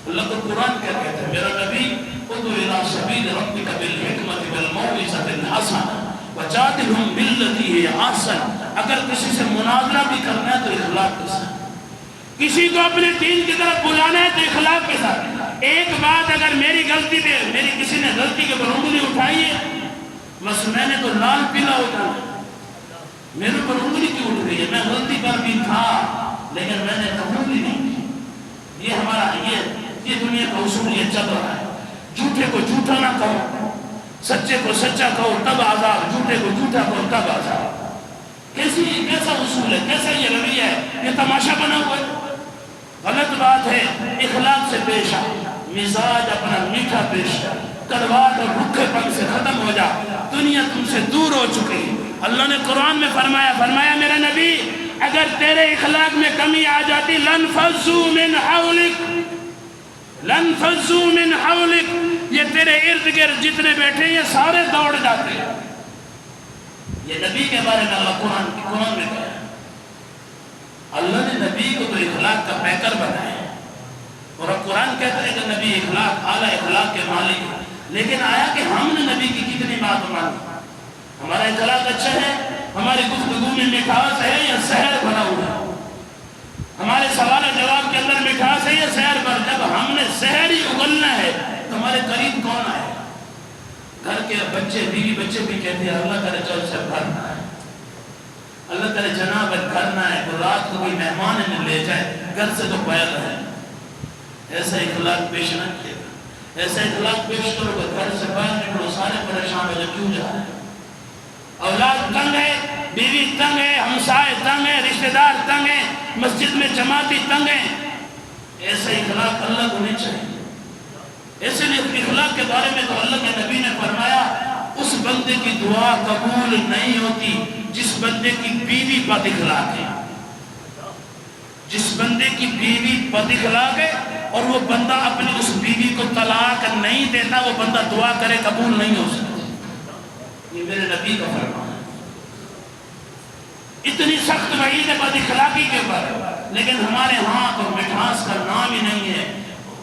اللہ کو قرآن کیا کہتا ہے؟ میرا نبی ادعو الی سبیل ربک بالحکمۃ والموعظۃ الحسنہ وجادلہم باللتی ہی احسن۔ اگر کسی سے مناظرہ بھی کرنا ہے تو اخلاق کے ساتھ، کسی کو اپنے دین کی طرف بلانا ہے تو اخلاق کے ساتھ۔ ایک بات اگر میری غلطی پہ میری کسی نے غلطی کے پر انگلی اٹھائی ہے، بس میں نے تو لال پیلا ہوتا میرے پر انگلی کیوں اٹھ رہی ہے؟ میں غلطی پر بھی تھا لیکن میں نے قبول ہی نہیں کی۔ یہ ہمارا یہ دنیا کا اصول یہ چل رہا ہے، جھوٹے کو جھوٹا نہ کہو، سچے کو سچا کہو تب عذاب، جھوٹے کو جھوٹا کہو تب عذاب۔ کیسا اصول ہے، کیسا یہ رویہ ہے؟ یہ تماشا بنا ہوا ہے، غلط بات ہے۔ اخلاق سے پیش آ، مزاج اپنا میٹھا پیش آ، کڑواہٹ اور رکھے پن سے ختم ہو جا، دنیا تم سے دور ہو چکی۔ اللہ نے قرآن میں فرمایا میرا نبی اگر تیرے اخلاق میں کمی آ جاتی لنفضوا من حولک، یہ تیرے ارد گرد جتنے بیٹھے یہ سارے دوڑ جاتے ہیں۔ یہ نبی کے بارے میں اللہ قرآن میں کہا ہے۔ اللہ نے نبی کو تو اخلاق کا پیکر بنایا ہے، اور اب قرآن کہتا ہے کہ نبی اخلاق، اعلیٰ اخلاق کے مالک ہے، لیکن آیا کہ ہم نے نبی کی کتنی بات مانی؟ ہمارا اخلاق اچھا ہے؟ ہماری گفتگو میں مٹھاس ہے یا زہر بھرا ہوا ہے؟ ہمارے سوال و جواب کے اندر مٹھاس ہے یا زہر بھرا؟ جب ہم نے زہر ہی اگلنا ہے تو ہمارے قریب کون آئے؟ گھر کے بچے، بیوی بچے بھی کہتے ہیں اللہ تعالیٰ چل سے بھرنا ہے، اللہ تعالیٰ جناب کرنا ہے، تو رات کو کوئی مہمان ہمیں لے جائے، گھر سے تو پہل ہے۔ ایسا اخلاق پیش نہ کیے گا، ایسا اخلاق پیش کرو کہ گھر سے باہر نکلو سارے پریشان ہو جائے، کیوں جا رہے ہیں؟ اولاد تنگ ہے، بیوی تنگ ہے، ہمسائے تنگ ہے، رشتہ دار تنگ ہے، مسجد میں جماعتی تنگ ہے۔ ایسا اخلاق اللہ کو نہیں چاہیے۔ ایسے اخلاق کے بارے میں تو اللہ کے نبی نے فرمایا اس بندے کی دعا قبول نہیں ہوتی جس بندے کی بیوی بد اخلاق ہے۔ جس بندے کی بیوی بد اخلاق ہے اور وہ بندہ اپنی اس بیوی کو طلاق نہیں دیتا، وہ بندہ دعا کرے قبول نہیں ہو سکتا۔ یہ میرے نبی کا فرمان ہے۔ اتنی سخت وعید ہے بد اخلاقی کے اوپر، لیکن ہمارے ہاں تو مٹھاس کا نام ہی نہیں ہے،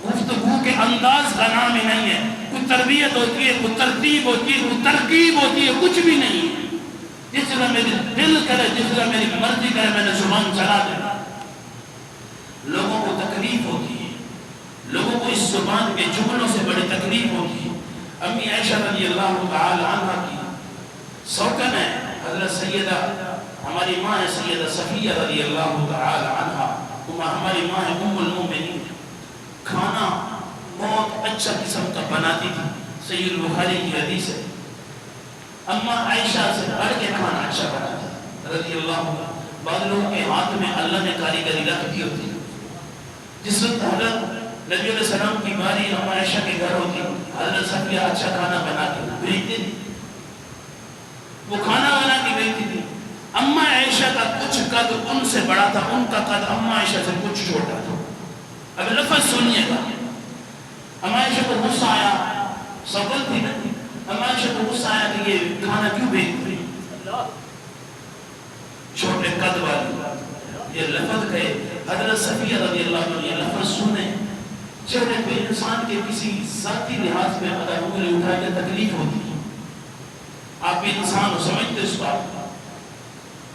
گفتگو کے انداز کا نام ہی نہیں ہے، کوئی تربیت ہوتی ہے، کوئی ترتیب ہوتی ہے، کوئی ترکیب ہوتی ہے، کچھ بھی نہیں ہے۔ جس طرح میری دل کرے، جس طرح میری مرضی کرے میں نے زبان چلا دینا۔ لوگوں کو تکلیف ہوتی ہے، لوگوں کو اس زبان کے جملوں سے بڑی تکلیف ہوتی ہے۔ امی عائشہ رضی اللہ تعالی عنہ کی سوکن ہے، حضرت سیدہ ہماری ماں ہے سیدہ صفیہ رضی اللہ تعالی عنہ، ہماری ماں ہے ام المومنین، کھانا بہت اچھا قسم کا بناتی تھی۔ سید البخاری کی حدیث ہے، اما عائشہ سے بڑھ کے کھانا اچھا بناتا رضی اللہ عنہ. بعض لوگوں کے ہاتھ میں اللہ نے کاریگری رکھ دی ہوتی. جس وقت حضرت نبی علیہ السلام کی باری اما عائشہ کے گھر ہوتی, حضرت صفیہ اچھا کھانا بنا کے بھیجتی تھی, وہ کھانا بنا کے بھیجتی تھی. اما عائشہ کا کچھ قد ان سے بڑا تھا, ان کا قد اما عائشہ سے کچھ چھوٹا تھا. اب لفظ سنیے گا. اما عائشہ کو غصہ آیا, سبل تھی نا, اما عائشہ کو غصہ آیا کہ یہ کھانا کیوں بھیجتی ہے چھوٹے قد والی. یہ لفظ کہے حضرت صفیہ رضی اللہ عنہ, یہ لفظ سنے چہرے پہ انسان کے کسی ذاتی لحاظ میں اگر انگلی اٹھائے تو تکلیف ہوتی ہے. آپ بھی انسان ہو, سمجھتے اس بات.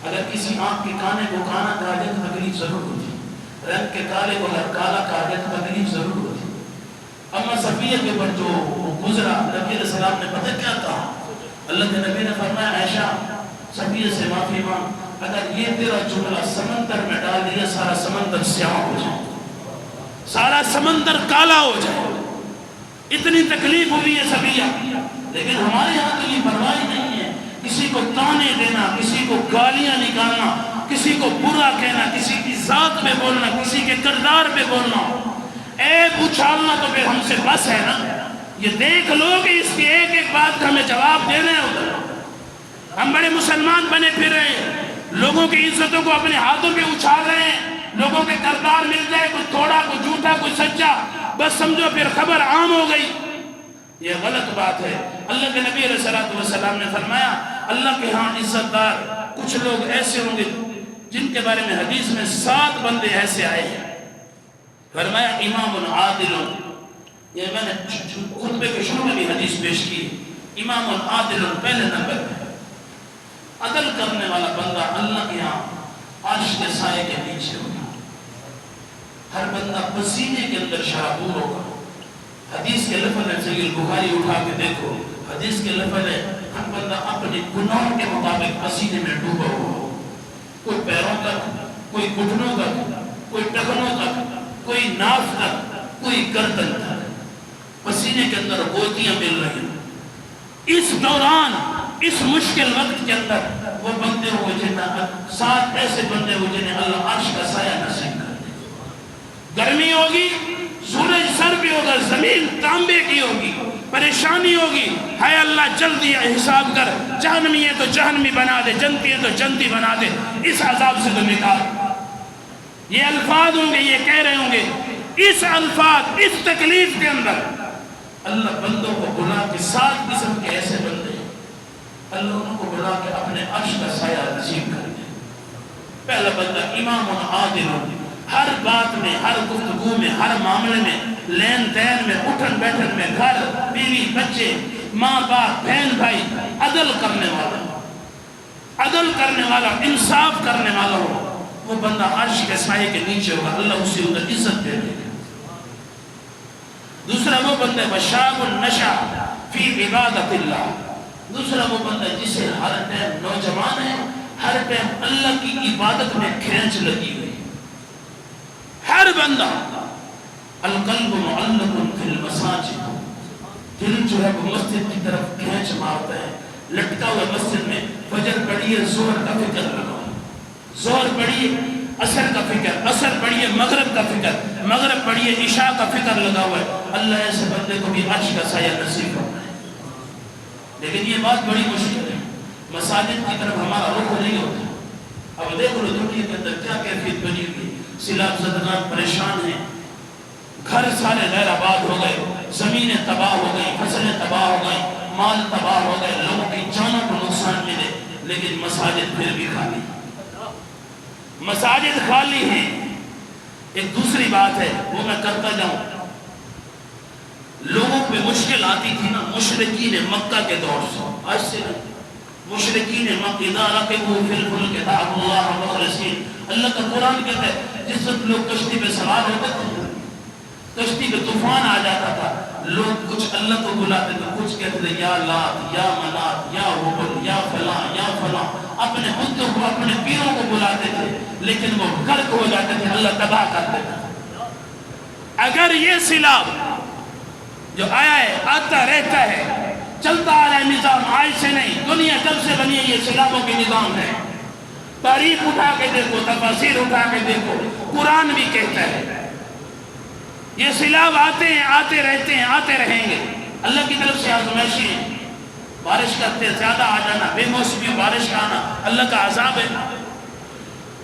اگر کسی آنکھ کے کانے کو کانا کہا جائے تو تکلیف ضرور ہوتی ہے, رنگ کے کالے کو اگر کالا کہا جائے تو تکلیف ضرور ہوتی ہے. اما صفیہ کے اوپر جو گزرا, نبی علیہ السلام نے پتہ کیا کہا, اللہ کے نبی نے فرمایا عائشہ صفیہ سے معافی مانگ, اگر یہ تیرا جملہ سمندر میں ڈال دیا سارا سمندر سیاہ ہو جائے, سارا سمندر کالا ہو جائے. اتنی تکلیف ہوئی ہے صفیہ. لیکن ہمارے یہاں تو یہ پرواہ نہیں ہے, کسی کو تانے دینا, کسی کو گالیاں نکالنا, کسی کو برا کہنا, کسی کی ذات پہ بولنا, کسی کے کردار پہ بولنا, عیب اچھالنا تو پھر ہم سے بس ہے نا. یہ دیکھ لو کہ اس کی ایک ایک بات کا ہمیں جواب دینا ہے. ہم بڑے مسلمان بنے پھر رہے ہیں, لوگوں کی عزتوں کو اپنے ہاتھوں پہ اچھال رہے ہیں. لوگوں کے کردار مل جائے, کوئی تھوڑا, کوئی جھوٹا, کوئی سچا, بس سمجھو پھر خبر عام ہو گئی. یہ غلط بات ہے. اللہ کے نبی علیہ السلام نے فرمایا اللہ کے ہاں عزت دار کچھ لوگ ایسے ہوں گے جن کے بارے میں حدیث میں 7 بندے ایسے آئے ہیں. فرمایا امام عادل, یہ میں نے خطبے کے شروع میں بھی حدیث پیش کی. امام عادل پہلے نمبر پہ, عدل کرنے والا بندہ اللہ کے ہاں عرش کے سائے کے نیچے ہوگا. ہر بندہ پسینے کے اندر شرابور ہوگا. حدیث کے لفظ ہے, صحیح البخاری اٹھا کے دیکھو, حدیث کے لفظ ہے ہر بندہ اپنے گناہوں کے مطابق پسینے میں ڈوبا ہوا, کوئی پیروں تک, کوئی گھٹنوں تک, کوئی ٹخنوں تک, کوئی ناف تک, کوئی گردن تک, پسینے کے اندر گوتیاں مل رہی ہیں. اس دوران اس مشکل وقت کے اندر وہ بندے ہوئے جنہیں 7 ایسے بندے ہوئے جنہیں اللہ عرش کا سایہ نصیب کر دے. گرمی ہوگی, سورج سر پہ ہوگا, زمین تانبے کی ہوگی, پریشانی ہوگی, ہے اللہ جلدی حساب کر, جہنمی ہے تو جہنمی بنا دے, جنتی ہے تو جنتی بنا دے, اس عذاب سے تو نکال. یہ الفاظ ہوں گے, یہ کہہ رہے ہوں گے. اس الفاظ, اس تکلیف کے اندر اللہ بندوں کو بلا کے 7 قسم کے ایسے بندے اللہ ان کو بلا کے اپنے عرش کا سایہ نصیب کر دے. پہلا بندہ امام عادل, ہر بات میں, ہر گفتگو میں, ہر معاملے میں, لین دین میں, اٹھن بیٹھن میں, گھر بیوی بچے, ماں باپ, بہن بھائی, عدل کرنے والا, عدل کرنے والا, انصاف کرنے والا ہو, وہ بندہ عرش کے سائے کے نیچے ہوگا. اللہ اسے ادھر عزت دے دے. دوسرا وہ بندہ وشاب النشا فی عبادت اللہ. دوسرا وہ بندہ جسے ہر ٹائم, نوجوان ہے, ہر ٹائم اللہ کی عبادت میں کھینچ لگی ہوئی. ہر بندہ القلب معلق فی المساجد, دل جو ہے وہ مسجد کی طرف کھینچ مارتا ہے, لٹکا ہوا مسجد میں. فجر پڑھیے, ظہر کا فکر لگا, ظہر پڑھیے, عصر کا فکر, عصر پڑھیے, مغرب کا فکر, مغرب پڑھیے, عشاء کا فکر لگا ہوا ہے. اللہ ایسے بندے کو بھی عرش کا سایہ نصیب کرنا ہے. لیکن یہ بات بڑی مشکل ہے, مساجد کی طرف ہمارا رخ نہیں ہوتا. اب دیکھ لو دنیا کے اندر کیا کیفیت بنی ہوئی. سیلاب زدگان پریشان ہیں, گھر سارے غیر آباد ہو گئے, زمینیں تباہ ہو گئی, فصلیں تباہ ہو گئی, مال تباہ ہو گئے, لوگوں کی جانوں کو نقصان ملے, لیکن مساجد پھر بھی خالی, مساجد خالی ہیں. ایک دوسری بات ہے, وہ میں کرتا جاؤں, لوگوں پہ مشکل آتی تھی نا مشرکین مکہ کے دور سے, آج سے نہیں. مشرکین مکہ اذا رکبوا فی الفلک دعوا اللہ مخلصین, اللہ کا قرآن کہتا ہے جس وقت لوگ کشتی پہ سوار ہوتے تھے, کشتی پہ طوفان آ جاتا تھا, لوگ کچھ اللہ کو بلاتے تھے, کچھ کہتے تھے یا لات, یا منات, یا حبل, یا فلاں, یا فلاں, اپنے بتوں کو, اپنے پیروں کو بلاتے تھے, لیکن وہ غرق ہو جاتے تھے, اللہ تباہ کرتے تھے. اگر یہ سیلاب جو آیا ہے, آتا رہتا ہے, چلتا آ رہا ہے نظام، آج سے نہیں، دنیا جب سے بنی ہے یہ سیلابوں کے نظام ہے۔ تاریخ اٹھا کے دیکھو، تفاسیر اٹھا کے دیکھو، قرآن بھی کہتا ہے یہ سیلاب آتے ہیں، آتے رہتے ہیں، آتے رہیں گے۔ اللہ کی طرف سے آزمائشی ہے، بارش کرتے زیادہ آ جانا، بے موسمی بارش کا آنا اللہ کا عذاب ہے۔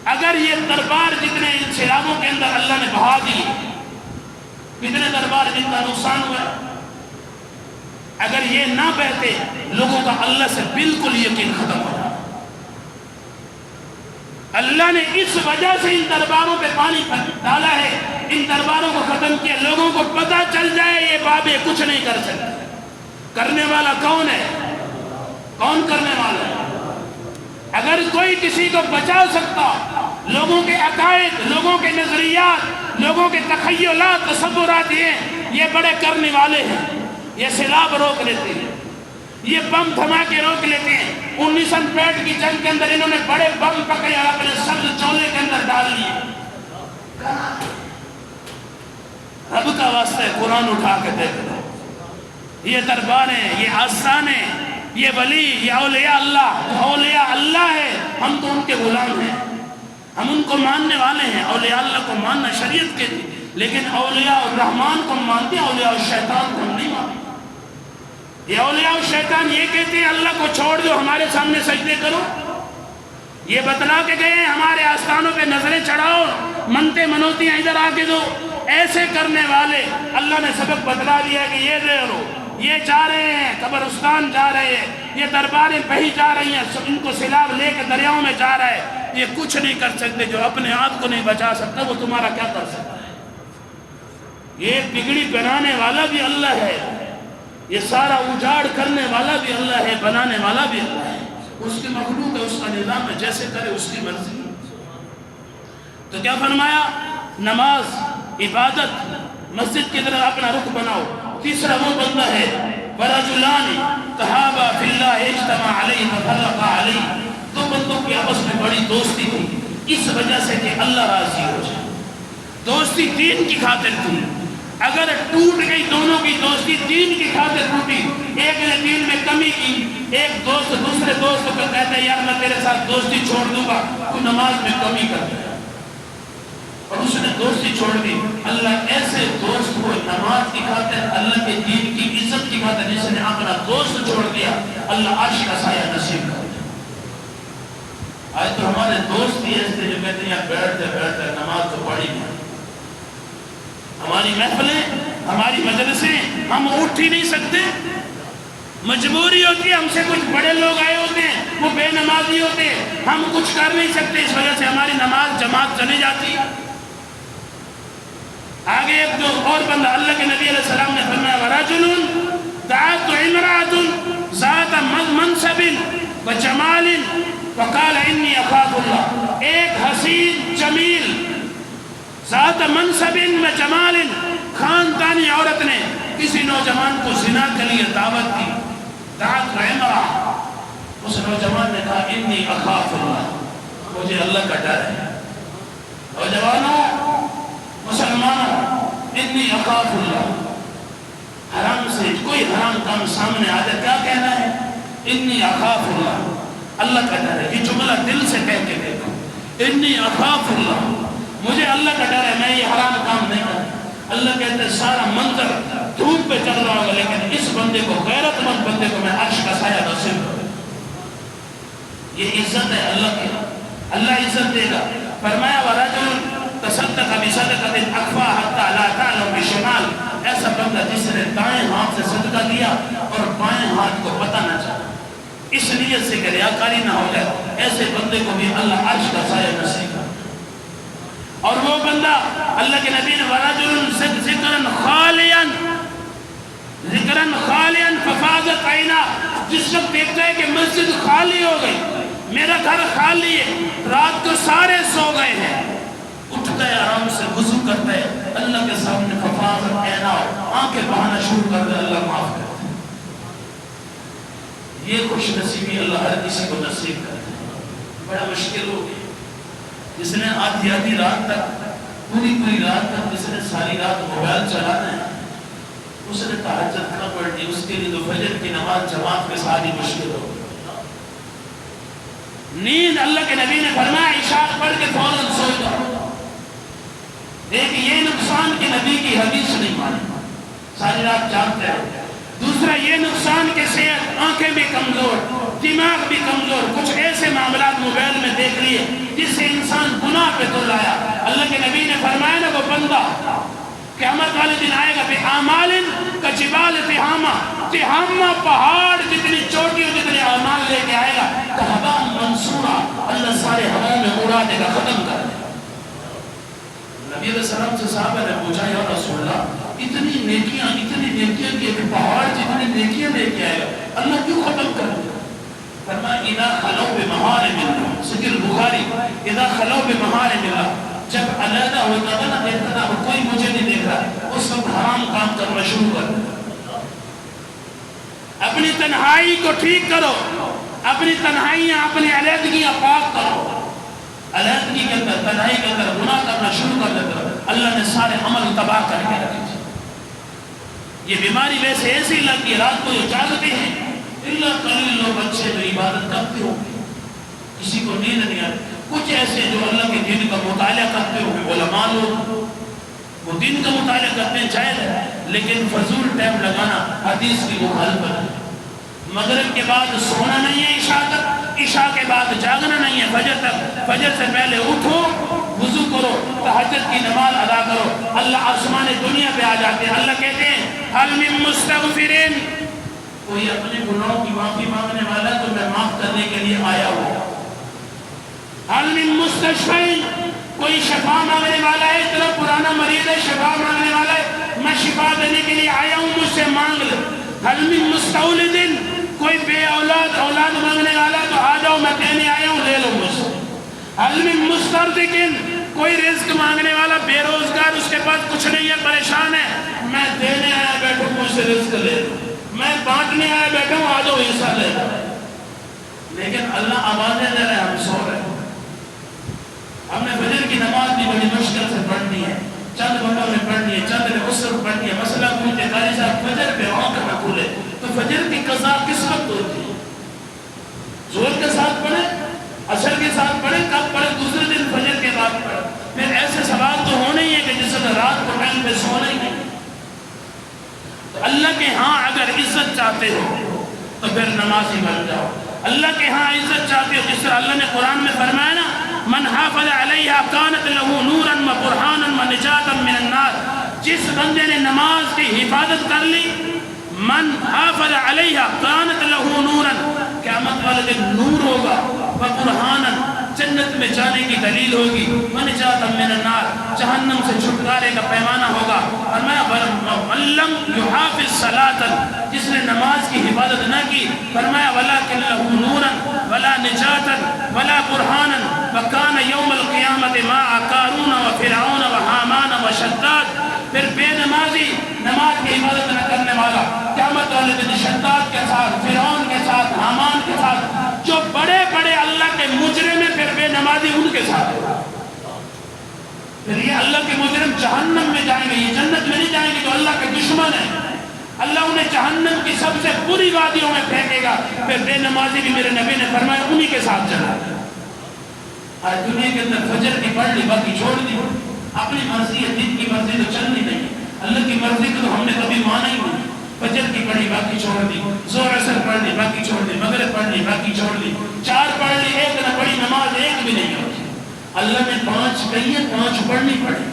اگر یہ دربار جتنے ان سیلابوں کے اندر اللہ نے بہا دیے، کتنے دربار جن کا نقصان ہوا ہے، اگر یہ نہ بہتے لوگوں کا اللہ سے بالکل یقین ختم ہو جاتا۔ اللہ نے اس وجہ سے ان درباروں پہ پانی ڈالا ہے، ان درباروں کو ختم کیا، لوگوں کو پتہ چل جائے یہ بابے کچھ نہیں کر سکتے۔ کرنے والا کون ہے؟ کون کرنے والا ہے؟ اگر کوئی کسی کو بچا سکتا، لوگوں کے عقائد، لوگوں کے نظریات، لوگوں کے تخیلات، تصورات، یہ بڑے کرنے والے ہیں، یہ سیلاب روک لیتے ہیں، یہ بم دھماکے روک لیتے ہیں۔ 1965 کی جنگ کے اندر انہوں نے بڑے بم پکڑے اور اپنے سبز چولے کے اندر ڈال لیے۔ رب کا واسطہ ہے، قرآن اٹھا کے دیکھ لو، یہ درباریں، یہ آستانے، یہ ولی، یہ اولیاء اللہ ہے، ہم تو ان کے غلام ہیں، ہم ان کو ماننے والے ہیں۔ اولیاء اللہ کو ماننا شریعت کے تھی، لیکن اولیاء الرحمن کو مانتے ہیں، اولیاء الشیطان کو ہم نہیں مانتے۔ یہ اولیاء الشیطان یہ کہتے ہیں اللہ کو چھوڑ دو، ہمارے سامنے سجدے کرو، یہ بتلا کے گئے ہیں ہمارے آستانوں پہ نظریں چڑھاؤ، منتے منوتیاں ادھر آ کے دو۔ ایسے کرنے والے اللہ نے سبق بتلا دیا کہ یہ لے لو، یہ جا رہے ہیں قبرستان جا رہے ہیں، یہ درباریں بہی جا رہی ہیں، ان کو سیلاب لے کے دریاؤں میں جا رہا ہے، یہ کچھ نہیں کر سکتے۔ جو اپنے آپ کو نہیں بچا سکتا وہ تمہارا کیا کر سکتا ہے؟ یہ بگڑی بنانے والا بھی اللہ ہے، یہ سارا اجاڑ کرنے والا بھی اللہ ہے، بنانے والا بھی اللہ ہے۔ اس کی مخلوق ہے، اس کا نظام ہے، جیسے کرے اس کی مرضی۔ تو کیا فرمایا؟ نماز، عبادت، مسجد کی طرح اپنا رخ بناؤ۔ تیسرا وہ بندہ ہے وَرَجُلَانِ تَحَابَا فِي اللَّهِ اجْتَمَعَ عَلَيْهِ وَتَفَرَّقَا عَلَيْهِ۔ دو بندوں کی آپس میں بڑی دوستی تھی، اس وجہ سے کہ اللہ راضی ہو جائے۔ دوستی دین کی خاطر تھی، اگر ٹوٹ گئی دونوں کی دوستی، دین کی خاطر ٹوٹی، ایک نے دین میں کمی کی، ایک دوست دوسرے دوست کو کہتا ہے یار میں تیرے ساتھ دوستی چھوڑ دوں گا، تو نماز میں کمی کر دیا اور اس نے دوستی چھوڑ دی۔ اللہ ایسے دوست کو نماز کی خاطر، اللہ کے دین کی عزت کی خاطر جس نے اپنا دوست چھوڑ دیا، اللہ عرش کا سایہ نصیب کر دیا۔ آج تو ہمارے دوست ہی ایسے جو کہتے ہیں یار بیٹھتے نماز تو پڑھی نہیں، ہماری محفلیں، ہماری مجلسیں، ہم اٹھ ہی نہیں سکتے، مجبوری ہوتی ہے، ہم سے کچھ بڑے لوگ آئے ہوتے ہیں، وہ بے نمازی ہوتے ہیں، ہم کچھ کر نہیں سکتے، اس وجہ سے ہماری نماز جماعت چلی جاتی۔ آگے ایک دو اور بندہ، اللہ کے نبی علیہ السلام نے فرمایا وَرَجُلٌ دَعَتْ عِمْرَأَةٌ ذَاتَ مَنْصَبٍ وَجَمَالٍ فَقَالَ إِنِّي أَخَافُ اللَّهَ۔ ایک حسین جمیل ذات منصب و جمال خاندانی عورت نے کسی نوجوان کو زنا کے لیے دعوت دی، دعت عمرہ، اس نوجوان نے کہا انی اخاف اللہ، مجھے اللہ کا ڈر ہے۔ نوجوانوں، مسلمانوں، انی اخاف اللہ، حرام سے کوئی حرام کام سامنے آ جائے کیا کہنا ہے؟ انی اخاف اللہ، اللہ کا ڈر ہے۔ یہ جملہ دل سے کہہ کے دیکھو، انی اخاف اللہ، مجھے اللہ کا ڈر ہے، میں یہ حرام کام نہیں کرتا۔ اللہ کہتے ہیں سارا منظر دھوپ پہ چل رہا ہوگا لیکن اس بندے کو، غیرت مند بندے کو میں عرش کا سایہ نصیب کروں۔ یہ عزت ہے اللہ کی، اللہ عزت دے گا۔ فرمایا وَرَجُلٌ تَصَدَّقَ بِصَدَقَةٍ أَخْفَاهَا حَتَّى لَا تَعْلَمَ بِشِمَالِهِ، ایسا بندہ جس نے دائیں ہاتھ سے صدقہ دیا اور بائیں ہاتھ کو پتہ نہ چلا، اس نیت سے کہ ریاکاری نہ ہو جائے، ایسے بندے کو بھی اللہ عرش کا سایہ نصیب کرے۔ اور وہ بندہ اللہ کے نبی نے وَرَجُلٌ ذِكْرًا خَالِيًا فَفَاضَتْ عَيْنَاهُ، جس وقت دیکھتا ہے کہ مسجد خالی ہو گئی، میرا گھر خالی ہے، رات کو سارے سو گئے ہیں، اٹھتا ہے آرام سے وضو کرتا ہے، اللہ کے سامنے فَفَاضَتْ عَيْنَاهُ، آنکھیں بہانا شروع کر دے، اللہ معاف کرتا ہے۔ یہ خوش نصیبی اللہ ہر کسی کو نصیب کرتا ہے۔ بڑا مشکل ہو گیا جس نے آدھی رات تک، پوری رات تک، جس نے ساری رات موبائل چلانا ہے، اس اس نے تہجد نہ پڑھنی، اس کے لیے تو فجر کی نماز جماعت کے ساتھ ہی مشکل ہو۔ نیند اللہ کے نبی نے فرمایا عشاء پڑھ کے فوراً سو جاؤ۔ ایک یہ نقصان کہ نبی کی حدیث نہیں مانی، ساری رات جاگتے ہیں۔ دوسرا یہ نقصان کہ صحت، آنکھیں بھی کمزور، دماغ بھی کمزور، کچھ ایسے معاملات موبائل میں دیکھ لیے جس سے انسان گناہ پہ تل آیا۔ اللہ کے نبی نے فرمایا نا وہ بندہ قیامت والے دن آئے گا بِأَعْمَالٍ كَجِبَالِ تِحَامَةٍ، تِحامہ پہاڑ جتنی چوٹیوں جتنے اعمال لے کے آئے گا، کَحَبَاءً مَنْصُورًا، اللہ سارے ہواؤں میں اڑا دے گا، ختم کر دے گا۔ نبی علیہ السلام سے صحابہ نے پوچھا یا رسول اللہ اتنی نیکیاں کہ ایک پہاڑ جتنی نیکیاں لے کے آئے گا، اللہ کیوں ختم کر دے گا؟ فرمایا اِذَا خَلَوْا بِمَحَارِمِ اللَّهِ، صحیح البخاری، اِذَا خَلَوْا بِمَحَارِمِ اللَّهِ، جب علیحدہ ہوتا تھا نہ دیکھتا تھا کوئی مجھے نہیں دیکھ رہا، اس وقت حرام کام کرنا شروع کر دیا۔ اپنی تنہائی کو ٹھیک کرو، اپنی تنہائیاں، اپنی علیحدگیاں پاک کرو۔ علیحدگی کے اندر، تنہائی کے اندر گناہ کرنا شروع کر دیتا، اللہ نے سارے عمل تباہ کر کے رکھے۔ یہ بیماری ویسے ایسی لگی، رات کو یہ جاگتے ہیں، اللہ قلیل لوگ اچھے جو عبادت کرتے ہوں گے، کسی کو نیند نہیں آتی۔ کچھ ایسے جو اللہ کے دین کا مطالعہ کرتے ہوں گے، علماء لوگ وہ دین کا مطالعہ کرتے ہیں جائز ہے، لیکن فضول ٹائم لگانا حدیث کی مخالفت ہے۔ مغرب کے بعد سونا نہیں ہے عشاء تک، عشاء کے بعد جاگنا نہیں ہے فجر تک، فجر سے پہلے اٹھو، وضو کرو، تہجد کی نماز ادا کرو، اللہ آسمان دنیا پہ آ جاتے ہیں۔ اللہ کہتے ہیں هل من مستغفرین، کوئی اپنے گناہوں کی معافی مانگنے والا تو میں معاف کرنے کے لیے آیا ہوں۔ هل من مستشفین، کوئی شفا مانگنے والا ہے، اتنا پرانا مریض ہے، شفا مانگنے والا ہے، میں شفا دینے کے لیے آیا ہوں، مجھ سے مانگ لے۔ هل من مستولد، کوئی بے اولاد مانگنے والا تو آ جاؤ میں دینے آیا ہوں، لے لو مجھ سے۔ هل من مسترزق، کوئی رزق مانگنے والا بے روزگار، اس کے پاس کچھ نہیں ہے، پریشان ہے، میں دینے آیا بیٹھوں، مجھ سے رزق لے لو، میں بانٹنے آیا بیٹھا ہوں، آ جاؤ حصہ لے لو۔ لیکن اللہ آوازیں دے رہے ہیں، ہم سو رہے ہیں۔ ہم نے فجر کی نماز بھی بڑی مشکل سے پڑھنی ہے، چند گھنٹوں میں پڑھنی ہے، چند نے اس وقت پڑھنی ہے۔ مسئلہ پوچھتے قاری صاحب فجر پہ آنکھ نہ کھولے تو فجر کی قضا کس وقت ہوتی ہے؟ ظہر کے ساتھ پڑھے، عصر کے ساتھ پڑھے، کب پڑھے؟ دوسرے دن فجر کے بعد پڑھے۔ پھر ایسے سوال تو ہونے ہی ہے کہ جس وقت رات کو ٹائم پہ سونا ہی نہیں۔ تو اللہ کے ہاں اگر عزت چاہتے ہو تو پھر نمازی بن جاؤ۔ اللہ کے ہاں عزت چاہتے ہو، جس طرح اللہ نے قرآن میں فرمایا نا من حافظ علیہا کانت لہ نورا و برہانا و نجاتا من النار، جس بندے نے نماز کی حفاظت کر لی، من حافظ علیہا کانت لہ نورا، قیامت والے دن نور ہوگا، و برہانا جنت میں جانے کی دلیل ہوگی، و نجاتا من النار جہنم سے چھٹکارے کا پیمانہ ہوگا۔ فرمایا من لم یحافظ صلاۃ، جس نے نماز کی حفاظت نہ کی، فرمایا ولکن لہ نورا ولا نجاتا ولا برہانا وکان یوم القیامت مع قارون و فرعون و حامان و شداد، پھر بے نمازی نماز کی حفاظت نہ کرنے والا قیامت والے دن شداد کے ساتھ، فرعون کے ساتھ، حامان کے ساتھ، جو بڑے بڑے اللہ کے مجرم ہیں، پھر بے نمازی ان کے ساتھ ہوگا۔ پھر یہ اللہ کے مجرم جہنم میں جائیں گے، یہ جنت میں نہیں جائیں گے، تو اللہ کے دشمن ہیں، اللہ انہیں جہنم کی سب سے بری وادیوں میں پھینکے گا۔ پھر بے نمازی بھی میرے نبی نے فرمایا انہی کے ساتھ چلا۔ آج دنیا کے اندر فجر کی پڑھ لی، باقی چھوڑ دی، اپنی مرضی ہے، دن کی مرضی تو چلنی نہیں، اللہ کی مرضی کو تو ہم نے کبھی مانا ہی نہیں۔ فجر کی پڑھی باقی چھوڑ دی، ظہر عصر پڑھ لی باقی چھوڑ دی، مغرب پڑھ لی باقی چھوڑ دی، چار پڑھ لی، ایک نہ پڑھی، نماز ایک بھی نہیں ہوتی۔ اللہ نے 5 کہی ہے، 5 پڑھنی پڑی،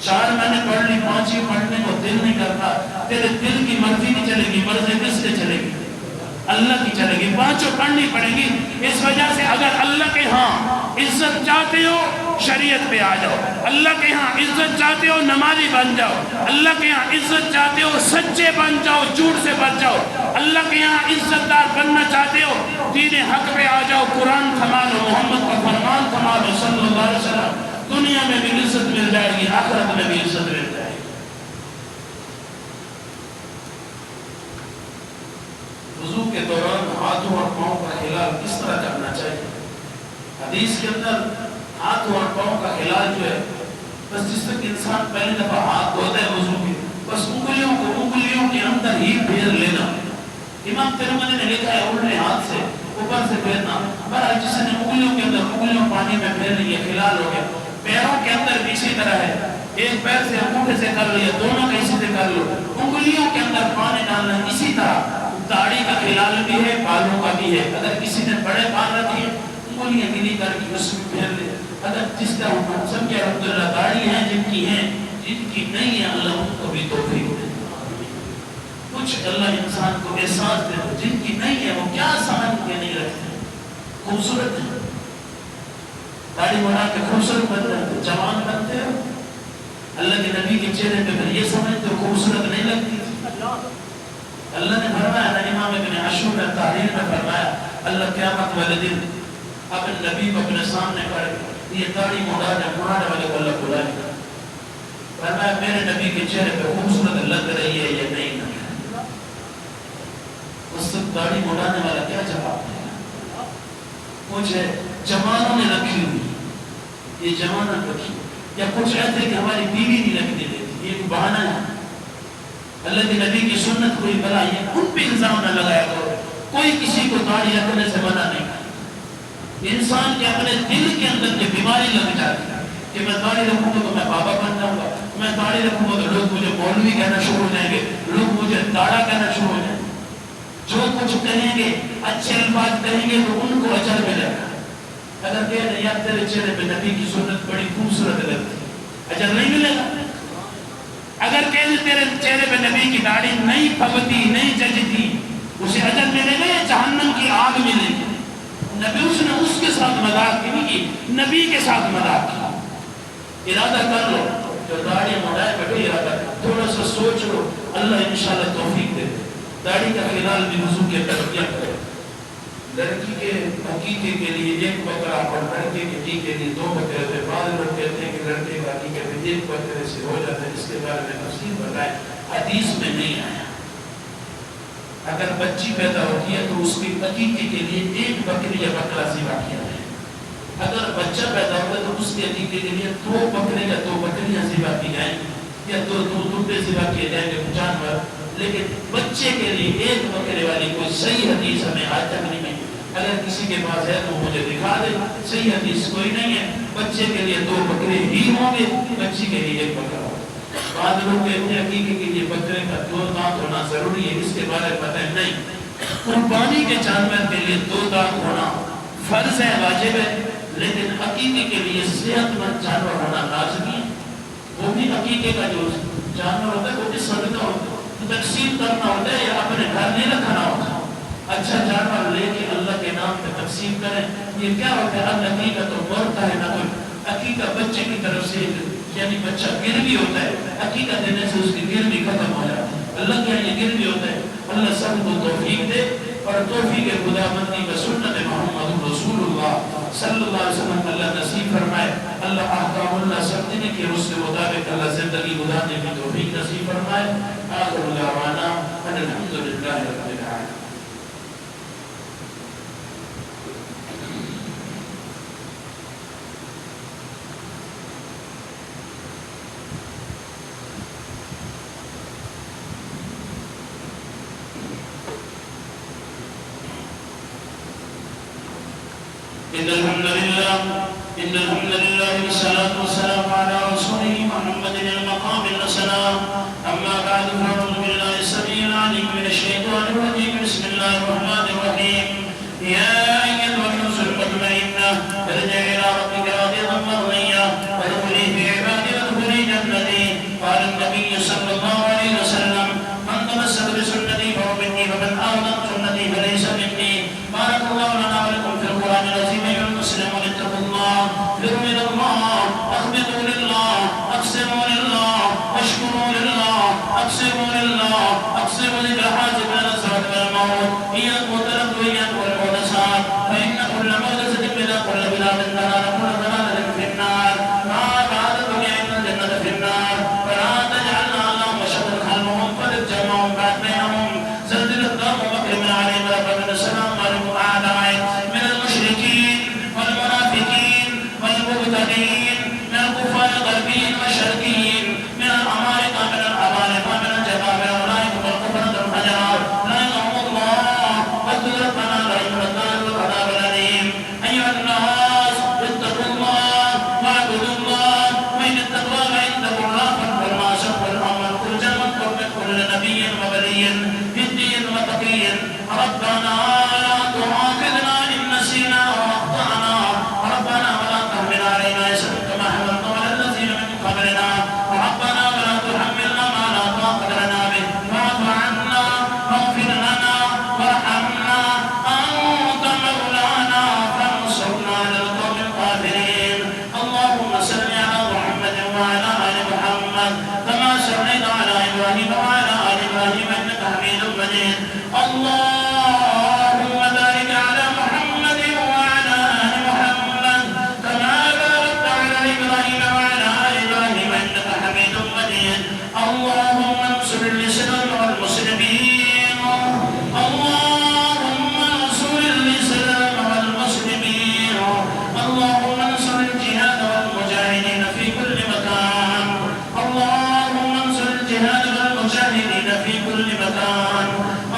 4 میں نے پڑھ لی، 5 ہی پڑھنے کو دل نہیں کرتا۔ تیرے دل کی مرضی نہیں چلے گی، مرضی کس سے چلے گی؟ اللہ کی چلے گی، 5 پڑھنی پڑے گی۔ اس وجہ سے اگر اللہ کے ہاں عزت چاہتے ہو شریعت پہ آ جاؤ، اللہ کے ہاں عزت چاہتے ہو نمازی بن جاؤ، اللہ کے ہاں عزت چاہتے ہو سچے بن جاؤ، جھوٹ سے بچ جاؤ، اللہ کے ہاں عزت دار بننا چاہتے ہو دین حق پہ آ جاؤ، قرآن تھما لو، محمد کا فرمان تھما لو صلی اللہ علیہ وسلم، دنیا میں بھی عزت مل جائے گی، آخرت میں بھی عزت مل جائے گی۔ وضو کے دوران ہاتھوں اور پاؤں کا ہلال کس طرح کرنا چاہیے؟ حدیث کے اندر ہاتھوں اور پاؤں کا ہلال جو ہے، بس جس تک انسان پہلی دفعہ ہاتھ دھوتا ہے وضو کے، بس انگلیوں کو ہی پھیر لینا. امام ترمذی نے لکھا ہے الٹے ہاتھ سے اوپر سے پھیرنا. بہرحال جس نے انگلیوں کے اندر انگلیوں پانی میں پھیر لی ہے خلال ہو گیا. پیروں کے اندر بھی اسی طرح ہے. ایک پیر سے انگوٹھے سے کر لیا, دونوں کا اسی سے کر لو. انگلیوں کے اندر پانی ڈالنا اسی طرح. داڑھی کا خلال بھی ہے, بالوں کا بھی ہے. اگر کسی نے بڑے بال رکھے انگلیاں گلی کر کے اس میں پھیر لے. اگر جس کا سب کے الحمدللہ داڑھی ہیں, جن کی ہیں, جن کی نہیں ہے, اللہ ان کو بھی توفیق دے. کچھ اللہ انسان کو احساس دے. جن کی نہیں ہے وہ کیا سمجھ کے نہیں رکھتے, خوبصورت ہے. داڑھی بنا کے خوبصورت بنتے ہیں, جوان بنتے ہو. اللہ کے نبی کے چہرے پہ پھر یہ سمجھتے ہو خوبصورت نہیں لگتی. اللہ نے فرمایا, امام ابن عاشور نے تحریر میں فرمایا, اللہ قیامت والے دن اپنے نبی کو اپنے سامنے کر یہ داڑھی مڑانے والے کو اللہ بلائے گا. فرمایا میرے نبی کے چہرے پہ خوبصورت لگ رہی ہے یا نہیں لگ رہی ہے. اس وقت داڑھی مڑانے والا کیا جواب دے گا؟ مجھے جوانوں نے رکھی ہوئی, یہ جوانہ رکھی, یا کچھ ایسے کہ ہماری بیوی نہیں لگنے دیتی, یہ ایک بہانہ ہے. اللہ کے نبی کی سنت کوئی بلا, یہ ان پہ الزام نہ لگایا کرو. کوئی کسی کو داڑھی رکھنے سے منع نہیں. انسان کے اپنے دل کے اندر یہ بیماری لگ جاتی ہے کہ میں داڑھی رکھوں گا تو میں بابا بن جاؤں گا, میں داڑھی رکھوں گا تو لوگ مجھے مولوی کہنا شروع ہو جائیں گے, لوگ مجھے داڑھا کہنا شروع ہو جائیں گے. جو کچھ کہیں گے, اچھے الفاظ کہیں گے تو ان کو اجر ملے گا. اگر کہہ رہے یار تیرے چہرے پہ نبی کی سنت بڑی خوبصورت لگتی, اجر نہیں ملے گا. اگر کہتے تیرے چہرے پہ نبی کی داڑھی نہیں پھبتی, نہیں ججتی, اسے اجر ملے گا یا جہنم کی آگ ملے گی؟ نبی اس نے اس کے ساتھ مذاق نہیں کی, نبی کے ساتھ مذاق کی. ارادہ کر لو, جو داڑھی مڑائے بیٹھے ارادہ تھوڑا سا سوچ لو, اللہ انشاءاللہ توفیق دے. داڑھی کا خلال بھی وضو کے تربیہ کرے. لڑکی کے عقیقے کے لیے ایک بکرا اور لڑکے کے عقیقے کے لیے 2 بکرے تھے. بعض لوگ کہتے ہیں کہ لڑکے کا عقیقے میں 1 بکرے سے ہو جاتا ہے. اس کے بارے میں تفصیل بتائیں, حدیث میں نہیں آیا. اگر بچی پیدا ہوتی ہے تو اس کے عقیقے کے لیے 1 بکری یا بکرا ذبح کیا جائے. اگر بچہ پیدا ہوتا ہے تو اس کے عقیقے کے لیے 2 بکرے یا 2 بکریاں ذبح کی جائیں یا 2 دودھے ذبح کیے جائیں گے جانور. لیکن بچے کے لیے 1 بکرے والی کوئی صحیح حدیث ہمیں آج تک نہیں ملی. اگر کسی کے پاس ہے تو مجھے دکھا دے. صحیح حدیث کوئی نہیں ہے. بچے کے لیے 2 بکرے ہی ہوں گے, بچی کے لیے 1 بکرا ہوگا. بعض لوگ کہتے ہیں عقیقے کے لیے بکرے کا 2 دانت ہونا ضروری ہے. اس کے بارے میں پتہ نہیں. قربانی کے جانور کے لیے 2 دانت ہونا فرض ہے, واجب ہے. لیکن عقیقے کے لیے صحت مند جانور ہونا لازمی ہے. وہ بھی عقیقے کا جو جانور ہوتا ہے وہ بھی صدقہ ہوتا ہے, تقسیم کرنا ہوتا ہے یا اپنے گھر نہیں رکھنا ہوتا. اچھا جانور لے کے اللہ کے نام پہ تقسیم کریں. یہ کیا ہوتا ہے, اب عقیقہ تو مرتا ہے نہ کوئی. عقیقہ بچے کی طرف سے یعنی بچہ گروی ہوتا ہے, عقیقہ دینے سے اس کی گروی ختم ہو جاتی ہے. اللہ کے یہ گروی ہوتا ہے. اللہ سب کو توفیق دے اور توفیق خدا بندی کا سنت محمد رسول اللہ صلی اللہ علیہ وسلم اللہ نصیب فرمائے. اللہ احکام اللہ سمجھنے کے اس کے مطابق اللہ زندگی گزارنے کی توفیق نصیب فرمائے. آخر دعوانا ان الحمدللہ رب العالمین. إن الحمد لله والصلاة والسلام على رسوله محمد المقام السلام. أما بعد فأعوذ بالله السميع العليم من الشيطان الرجيم. بسم الله الرحمن الرحيم. يا أيها النفس المطمئنة ارجعي إلى ربك راضية مرضية فادخلي في عبادي وادخلي جنتي. قال النبي صلى الله عليه وسلم من تمسك بسنتي فهو مني ومن أعظم سنتي فليس مني. بارك الله لنا ولكم في القرآن العظيم. أيها المسلمون اتقوا الله, فروا إلى الله, أخبطوا لله, أقسموا لله, أشكروا لله, أقسموا لله, أقسموا ذكر حاجب من الزهد من الموت. إياكم وتركوا إياكم والمحدثات فإن كل محدثة بدعة كل بدعة ضلالة كل ضلالة في النار. ما بعد الدنيا إن الجنة في النار. فلا تجعلنا اللهم شر خلفهم فلتجمعهم بعد بينهم. زلزل الدار ومكرم عليهم ربنا السلام عليكم أعدائك من المشركين والمنافقين والمبتدئين من الكفار الغربيين والشرقيين من الأمارقة من الأبارقة من الجبابرة أولئك والكفرة شقي هدي وتقي ربنا لا تؤاخذنا إن نسينا وأخطأنا ربنا ولا تحمل علينا إصرا كما حملته على الذين من قبلنا ربنا ولا تحملنا ما لا طاقة لنا به واعف عنا واغفر لنا وارحمنا أنت مولانا فانصرنا على القوم الكافرين اللهم صل على محمد وعلى آل محمد كما صليت على إبراهيم وعلى آل إبراهيم إنك حميد مجيد اللهم بارك على محمد وعلى آل محمد كما باركت على إبراهيم وعلى آل إبراهيم إنك حميد مجيد اللهم انصر الإسلام والمسلمين اللهم انصر الإسلام والمسلمين اللهم انصر الجهاد والمجاهدين في كل مكان اللهم انصر الجهاد والمجاهدين في كل مكان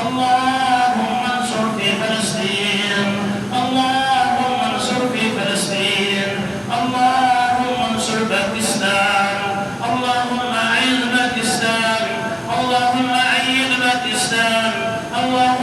اللهم انصر في فلسطين اللهم انصر في فلسطين اللهم انصر باكستان اللهم أعز باكستان اللهم أعيد باكستان اللهم